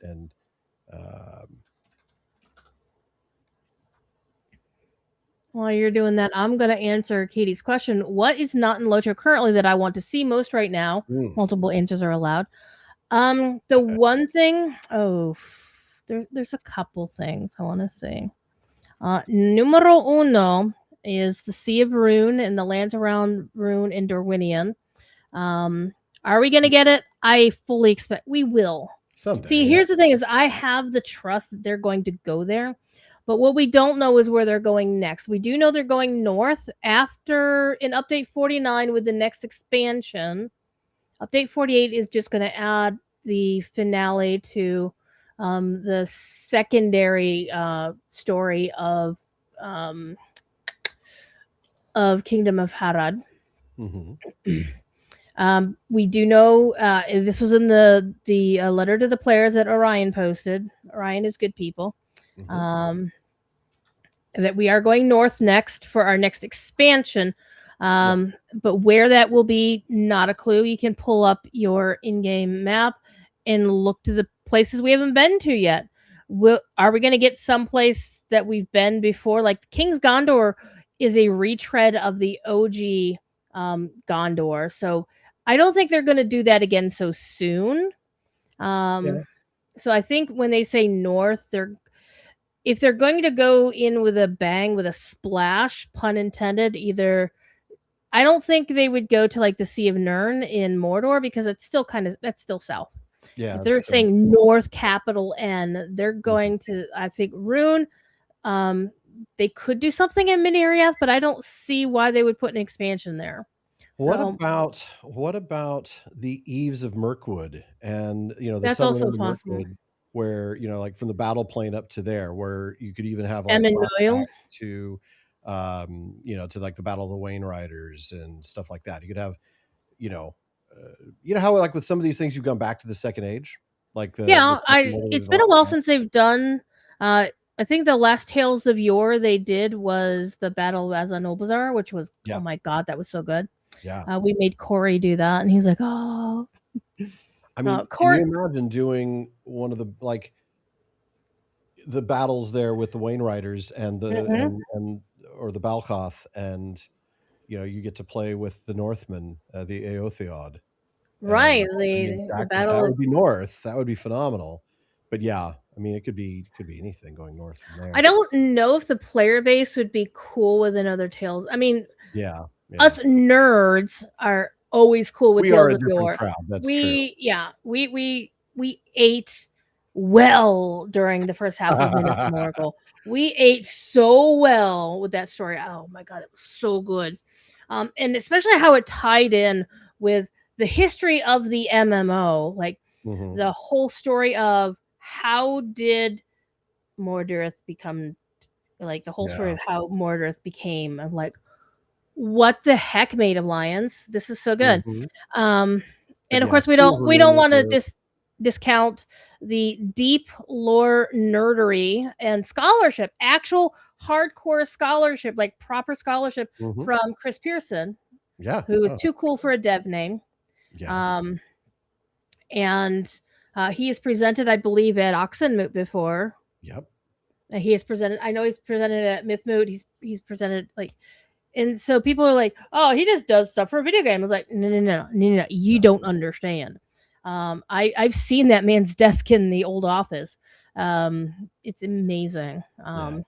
while you're doing that, I'm going to answer Katie's question. What is not in Locho currently that I want to see most right now? Multiple answers are allowed. The one thing, there's a couple things I want to say. Numero uno is the Sea of Rune and the lands around Rune and Dorwinion. Are we going to get it? I fully expect we will. Someday. See, here's the thing: is I have the trust that they're going to go there, but what we don't know is where they're going next. We do know they're going north after in Update 49 with the next expansion. Update 48 is just going to add the finale to the secondary story of Kingdom of Harad. We do know this was in the letter to the players that Orion posted. Orion is good people. That we are going north next for our next expansion. But where that will be, not a clue. You can pull up your in-game map and look to the places we haven't been to yet. Are we going to get someplace that we've been before? Like King's Gondor is a retread of the OG Gondor. So I don't think they're going to do that again so soon. So I think when they say north, if they're going to go in with a bang, with a splash, pun intended, I don't think they would go to like the Sea of Nirn in Mordor because that's still south. Yeah. If they're saying north, capital N, they're going to, I think, Rune. They could do something in Mid-Ariath, but I don't see why they would put an expansion there. What about the Eves of Mirkwood and the that's also possible. Mirkwood, where like from the battle plane up to there, where you could even have like to to like the Battle of the Wayne Riders and stuff like that. You could have how like with some of these things you've gone back to the Second Age, like it's been a while since they've done. I think the last Tales of Yore they did was the Battle of Azanobazar, which was oh my god, that was so good. Yeah, we made Corey do that, and he's like, oh. I mean, can you imagine doing one of the battles there with the Wayne Riders and the or the Balchoth, and you get to play with the Northmen, the Eotheod. Right, the battle that would be north. That would be phenomenal. But yeah, I mean, it could be anything going north from there. I don't know if the player base would be cool with another Tales. I mean, us nerds are always cool with Tales of Yore. Crowd. That's true. Yeah, we ate well during the first half of Minas Morgul. We ate so well with that story. Oh my god, it was so good. And especially how it tied in with the history of the MMO, like the whole story of how did Mordor become, like the whole story of how Mordor became. I'm like, what the heck, Maid of Lions? This is so good. And of yeah, course, we don't want to discount the deep lore nerdery and scholarship, actual hardcore scholarship, like proper scholarship from Chris Pearson, who is too cool for a dev name. And he has presented, I believe, at Oxenmoot before. He has presented. I know he's presented at Mythmoot. He's presented like, and so people are like, "Oh, he just does stuff for a video game." I was like, "No. You don't understand. I've seen that man's desk in the old office. It's amazing. And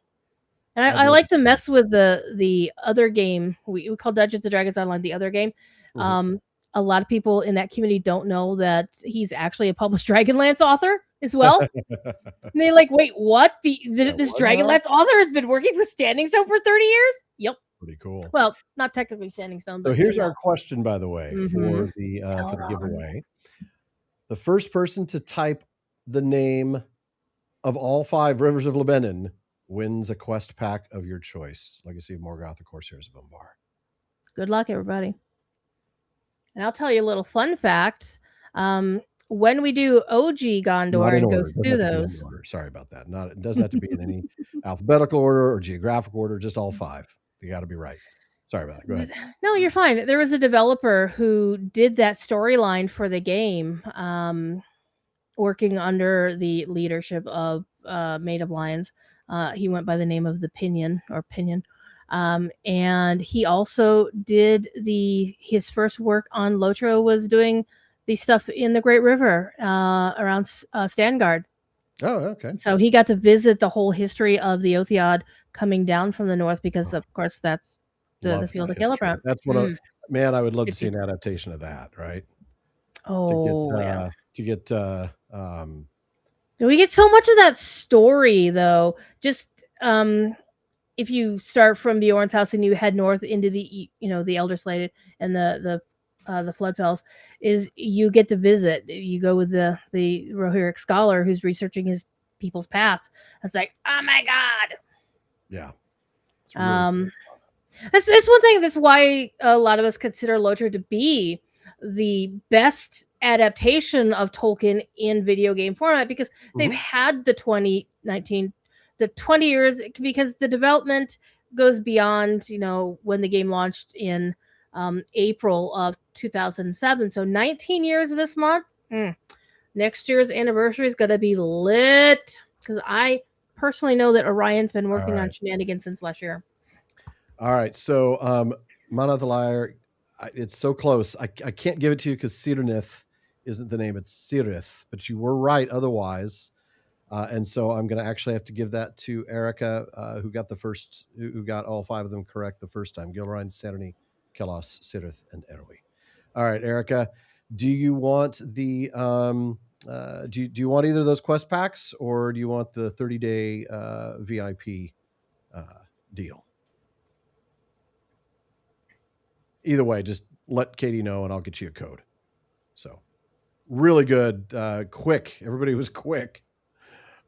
I like to mess with the other game. We call Dungeons and Dragons Online the other game. A lot of people in that community don't know that he's actually a published Dragonlance author as well. And they're like, wait, what? This Dragonlance author has been working for Standing Stone for 30 years? Yep. Pretty cool. Well, not technically Standing Stone. So here's our question, by the way, for the giveaway. The first person to type the name of all 5 Rivers of Lebanon wins a quest pack of your choice. Legacy of Morgoth, the Corsairs of Umbar. Good luck, everybody. And I'll tell you a little fun fact. When we do OG Gondor and go through those. Sorry about that. It doesn't have to be in any alphabetical order or geographic order, just all 5. You got to be right. Sorry about that. Go ahead. No, you're fine. There was a developer who did that storyline for the game, working under the leadership of Maid of Lions. He went by the name of the Pinion. And he also did his first work on Lotro was doing the stuff in the Great River around Stangard. Oh, okay. So he got to visit the whole history of the Othiod coming down from the north because, of course, that's the field of Celebrant. That's what man, I would love to see an adaptation of that, right? Oh, to get we get so much of that story though. Just if you start from Bjorn's house and you head north into the the Elder Slated and the Floodfells, is you get to visit. You go with the Rohirric scholar who's researching his people's past. It's like, oh my god. Yeah. It's one thing. That's why a lot of us consider Lotro to be the best adaptation of Tolkien in video game format, because they've had the 20 years, because the development goes beyond, when the game launched in April of 2007. So 19 years this month. Next year's anniversary is going to be lit, because I personally know that Orion's been working on shenanigans since last year. All right. So Mana the Liar, it's so close. I can't give it to you because Cirith isn't the name. It's Cirith, but you were right otherwise. And so I'm going to actually have to give that to Erica, who got all 5 of them correct the first time. Gilrine, Saturny, Kelos, Cirith, and Erwi. All right, Erica, do you want the do you want either of those quest packs, or do you want the 30-day VIP deal? Either way, just let Katie know and I'll get you a code. So really good, quick. Everybody was quick.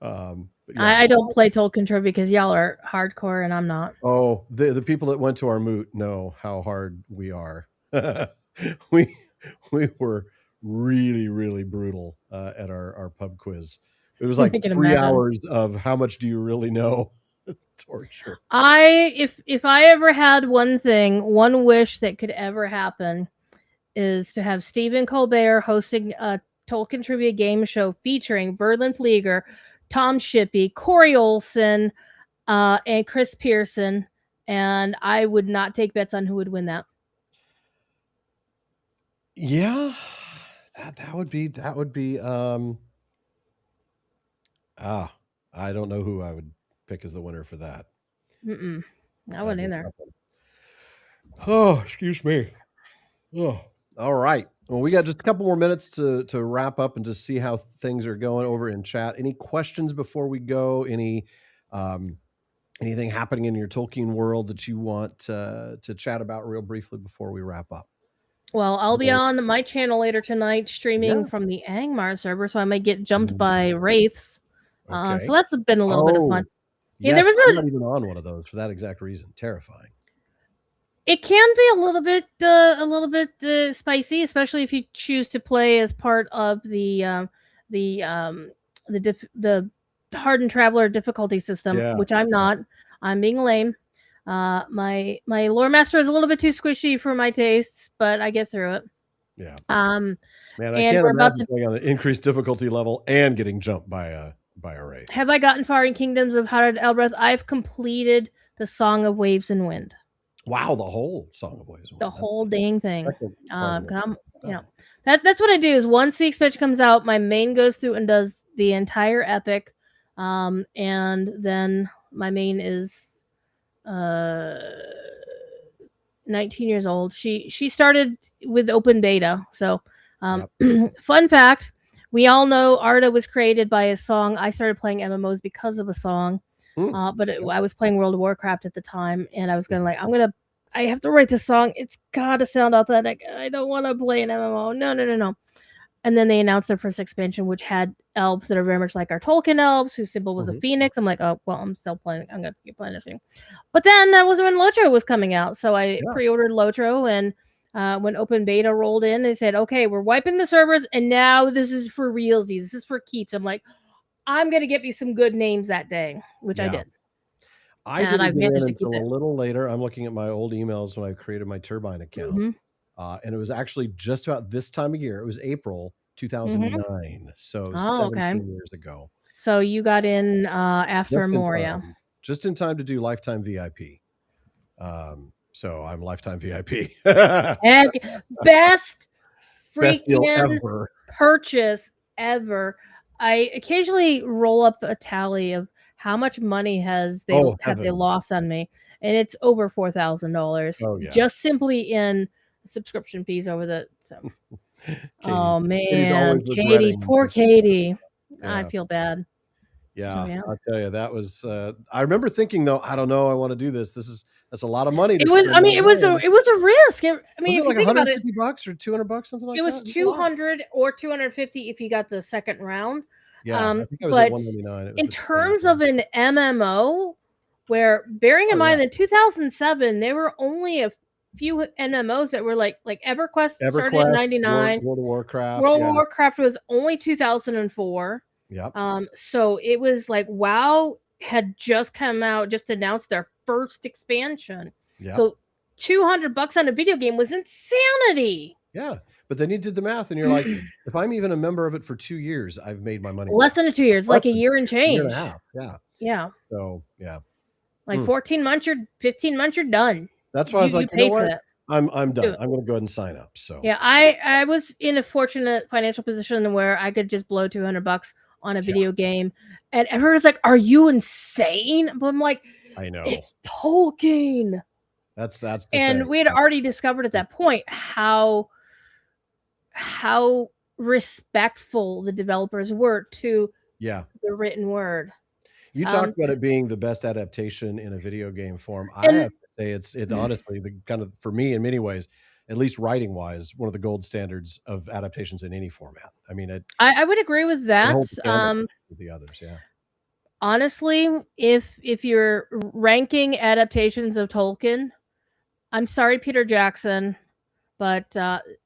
Yeah. I don't play Tolkien Trivia because y'all are hardcore and I'm not. Oh, the people that went to our moot know how hard we are. we were really, really brutal at our pub quiz. It was like 3 hours of how much do you really know? Torture. If I ever had one wish that could ever happen, is to have Stephen Colbert hosting a Tolkien Trivia game show featuring Berlin Flieger, Tom Shippey, Corey Olson, and Chris Pearson, and I would not take bets on who would win that. Yeah, that would be I don't know who I would pick as the winner for that. I wouldn't either. Oh, excuse me. Oh, all right. Well, we got just a couple more minutes to wrap up and just see how things are going over in chat. Any questions before we go? Anything happening in your Tolkien world that you want to chat about real briefly before we wrap up? Well, I'll be on my channel later tonight streaming from the Angmar server, so I might get jumped by wraiths. So that's been a little bit of fun. Yeah, I'm not even on one of those for that exact reason. Terrifying. It can be a little bit spicy, especially if you choose to play as part of the hardened traveler difficulty system, Yeah. which I'm not. I'm being lame. My lore master is a little bit too squishy for my tastes, but I get through it. Yeah. Man, I and can't we're about imagine to playing on the increased difficulty level and getting jumped by a wraith. Have I gotten far in Kingdoms of Harad Elbreth? I've completed the Song of Waves and Wind. Wow, the whole Song of Waves and Wind. The whole dang thing. Second part of it. I'm, that's what I do. Is once the expansion comes out, my main goes through and does the entire epic, and then my main is 19 years old. She started with open beta. So, fun fact: we all know Arda was created by a song. I started playing MMOs because of a song, but I was playing World of Warcraft at the time, and I was gonna I have to write this song. It's gotta sound authentic. I don't want to play an MMO. No. And then they announced their first expansion, which had elves that are very much like our Tolkien elves, whose symbol was a phoenix. I'm like, oh, well, I'm still playing. I'm going to keep playing this thing. But then that was when Lotro was coming out. So I pre-ordered Lotro, and when open beta rolled in, they said, okay, we're wiping the servers, and now this is for realsies. This is for keeps. I'm like, I'm going to get me some good names that day, which I did. I didn't get in until a little later. I'm looking at my old emails when I created my Turbine account. And it was actually just about this time of year. It was April 2009. So 17 years ago. So you got in after Moria. Just in time to do Lifetime VIP. So I'm Lifetime VIP. Best deal ever. Purchase ever. I occasionally roll up a tally of how much money have they lost on me, and it's over $4,000 just simply in subscription fees over the oh man, Katie, poor Katie. I feel bad. I'll tell you, that was I remember thinking though, I don't know, I want to do this. That's a lot of money. It was a risk. Was it like $150 or $200, something like that? It was 200 or 250 if you got the second round. I think I was at $199. In terms of an MMO, where bearing in mind that 2007 there were only a few MMOs that were like EverQuest started in 99. World of Warcraft. World of Warcraft was only 2004. So it was like WoW had just come out, just announced their first expansion. So $200 on a video game was insanity. But then you did the math and you're like, if I'm even a member of it for 2 years, I've made my money. Less than 2 years, like a year and change. Year and a half. Yeah. So like 14 months, 15 months, you're done. That's why I was like, you know what? I'm done. I'm going to go ahead and sign up. So I was in a fortunate financial position where I could just blow $200 on a video game, and everyone's like, "Are you insane?" But I'm like, I know it's Tolkien. That's the and thing. We had already discovered at that point how respectful the developers were to the written word. You talked about it being the best adaptation in a video game form. I have to say it's honestly the kind of, for me in many ways, at least writing wise, one of the gold standards of adaptations in any format. I mean, I would agree with that. The others, honestly, if you're ranking adaptations of Tolkien, I'm sorry, Peter Jackson, but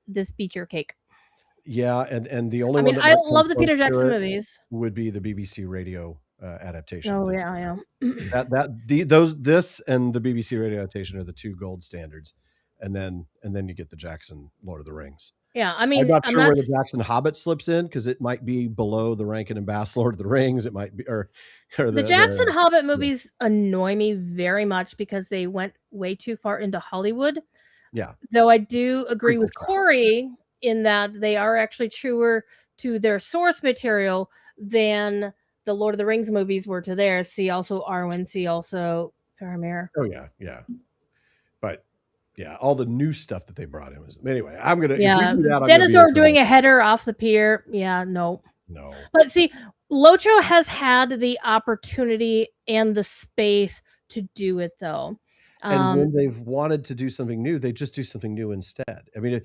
this beats your cake. And the only one I love the Peter Jackson movies would be the BBC Radio adaptation. Oh yeah. This and the BBC Radio adaptation are the two gold standards, and then you get the Jackson Lord of the Rings. Yeah, I mean, I'm not sure where the Jackson Hobbit slips in, because it might be below the Rankin and Bass Lord of the Rings. It might be, or the Jackson Hobbit movies annoy me very much because they went way too far into Hollywood. Though I do agree with Corey in that they are actually truer to their source material than the Lord of the Rings movies were to theirs. See also Arwen, see also Faramir. Oh yeah. But all the new stuff that they brought in was, anyway, I'm gonna Denethor doing a header off the pier. No. But see, Lotro has had the opportunity and the space to do it though. And when they've wanted to do something new, they just do something new instead. I mean,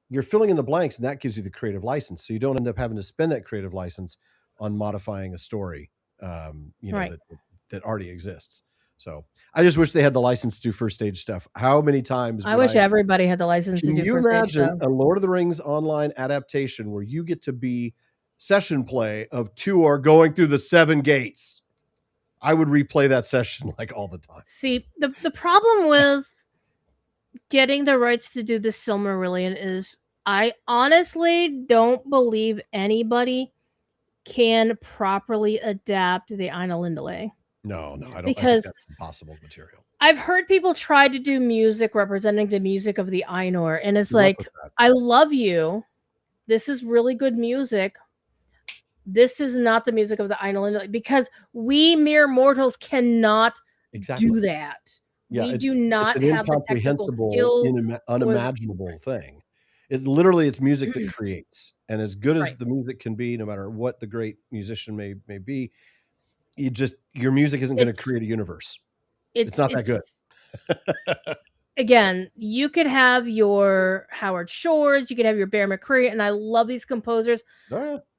you're filling in the blanks, and that gives you the creative license. So you don't end up having to spend that creative license on modifying a story, that already exists. So I just wish they had the license to do first stage stuff. How many times? I wish everybody had the license to Can do you first stage imagine stuff. a Lord of the Rings online adaptation where you get to be session play of Tuor going through the 7 gates? I would replay that session like all the time. See, the problem with getting the rights to do the Silmarillion is I honestly don't believe anybody can properly adapt the Ainulindale. No, I don't. Because I think that's impossible material. I've heard people try to do music representing the music of the Ainur, and it's like, I love you. This is really good music. This is not the music of the Ainulindale, because we mere mortals cannot do that. Yeah, we do not it's an have the technical skill, unimaginable thing. It's music that creates, and as good as the music can be, no matter what the great musician may be, your music isn't going to create a universe. It's not that good. Again, you could have your Howard Shores, you could have your Bear McCreary, and I love these composers.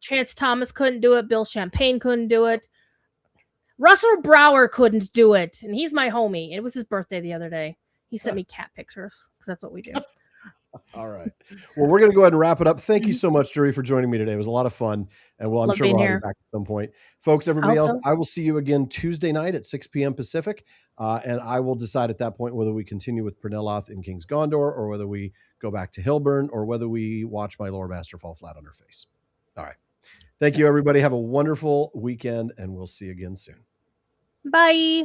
Chance Thomas couldn't do it. Bill Champagne couldn't do it. Russell Brower couldn't do it, and he's my homie. It was his birthday the other day. He sent me cat pictures, because that's what we do. All right. Well, we're going to go ahead and wrap it up. Thank you so much, Drury, for joining me today. It was a lot of fun. And I'm sure we'll have you back at some point. Folks, everybody else, I will see you again Tuesday night at 6 p.m. Pacific. And I will decide at that point whether we continue with Perneloth in King's Gondor, or whether we go back to Hilbern, or whether we watch my lore master fall flat on her face. All right. Thank you, everybody. Have a wonderful weekend, and we'll see you again soon. Bye.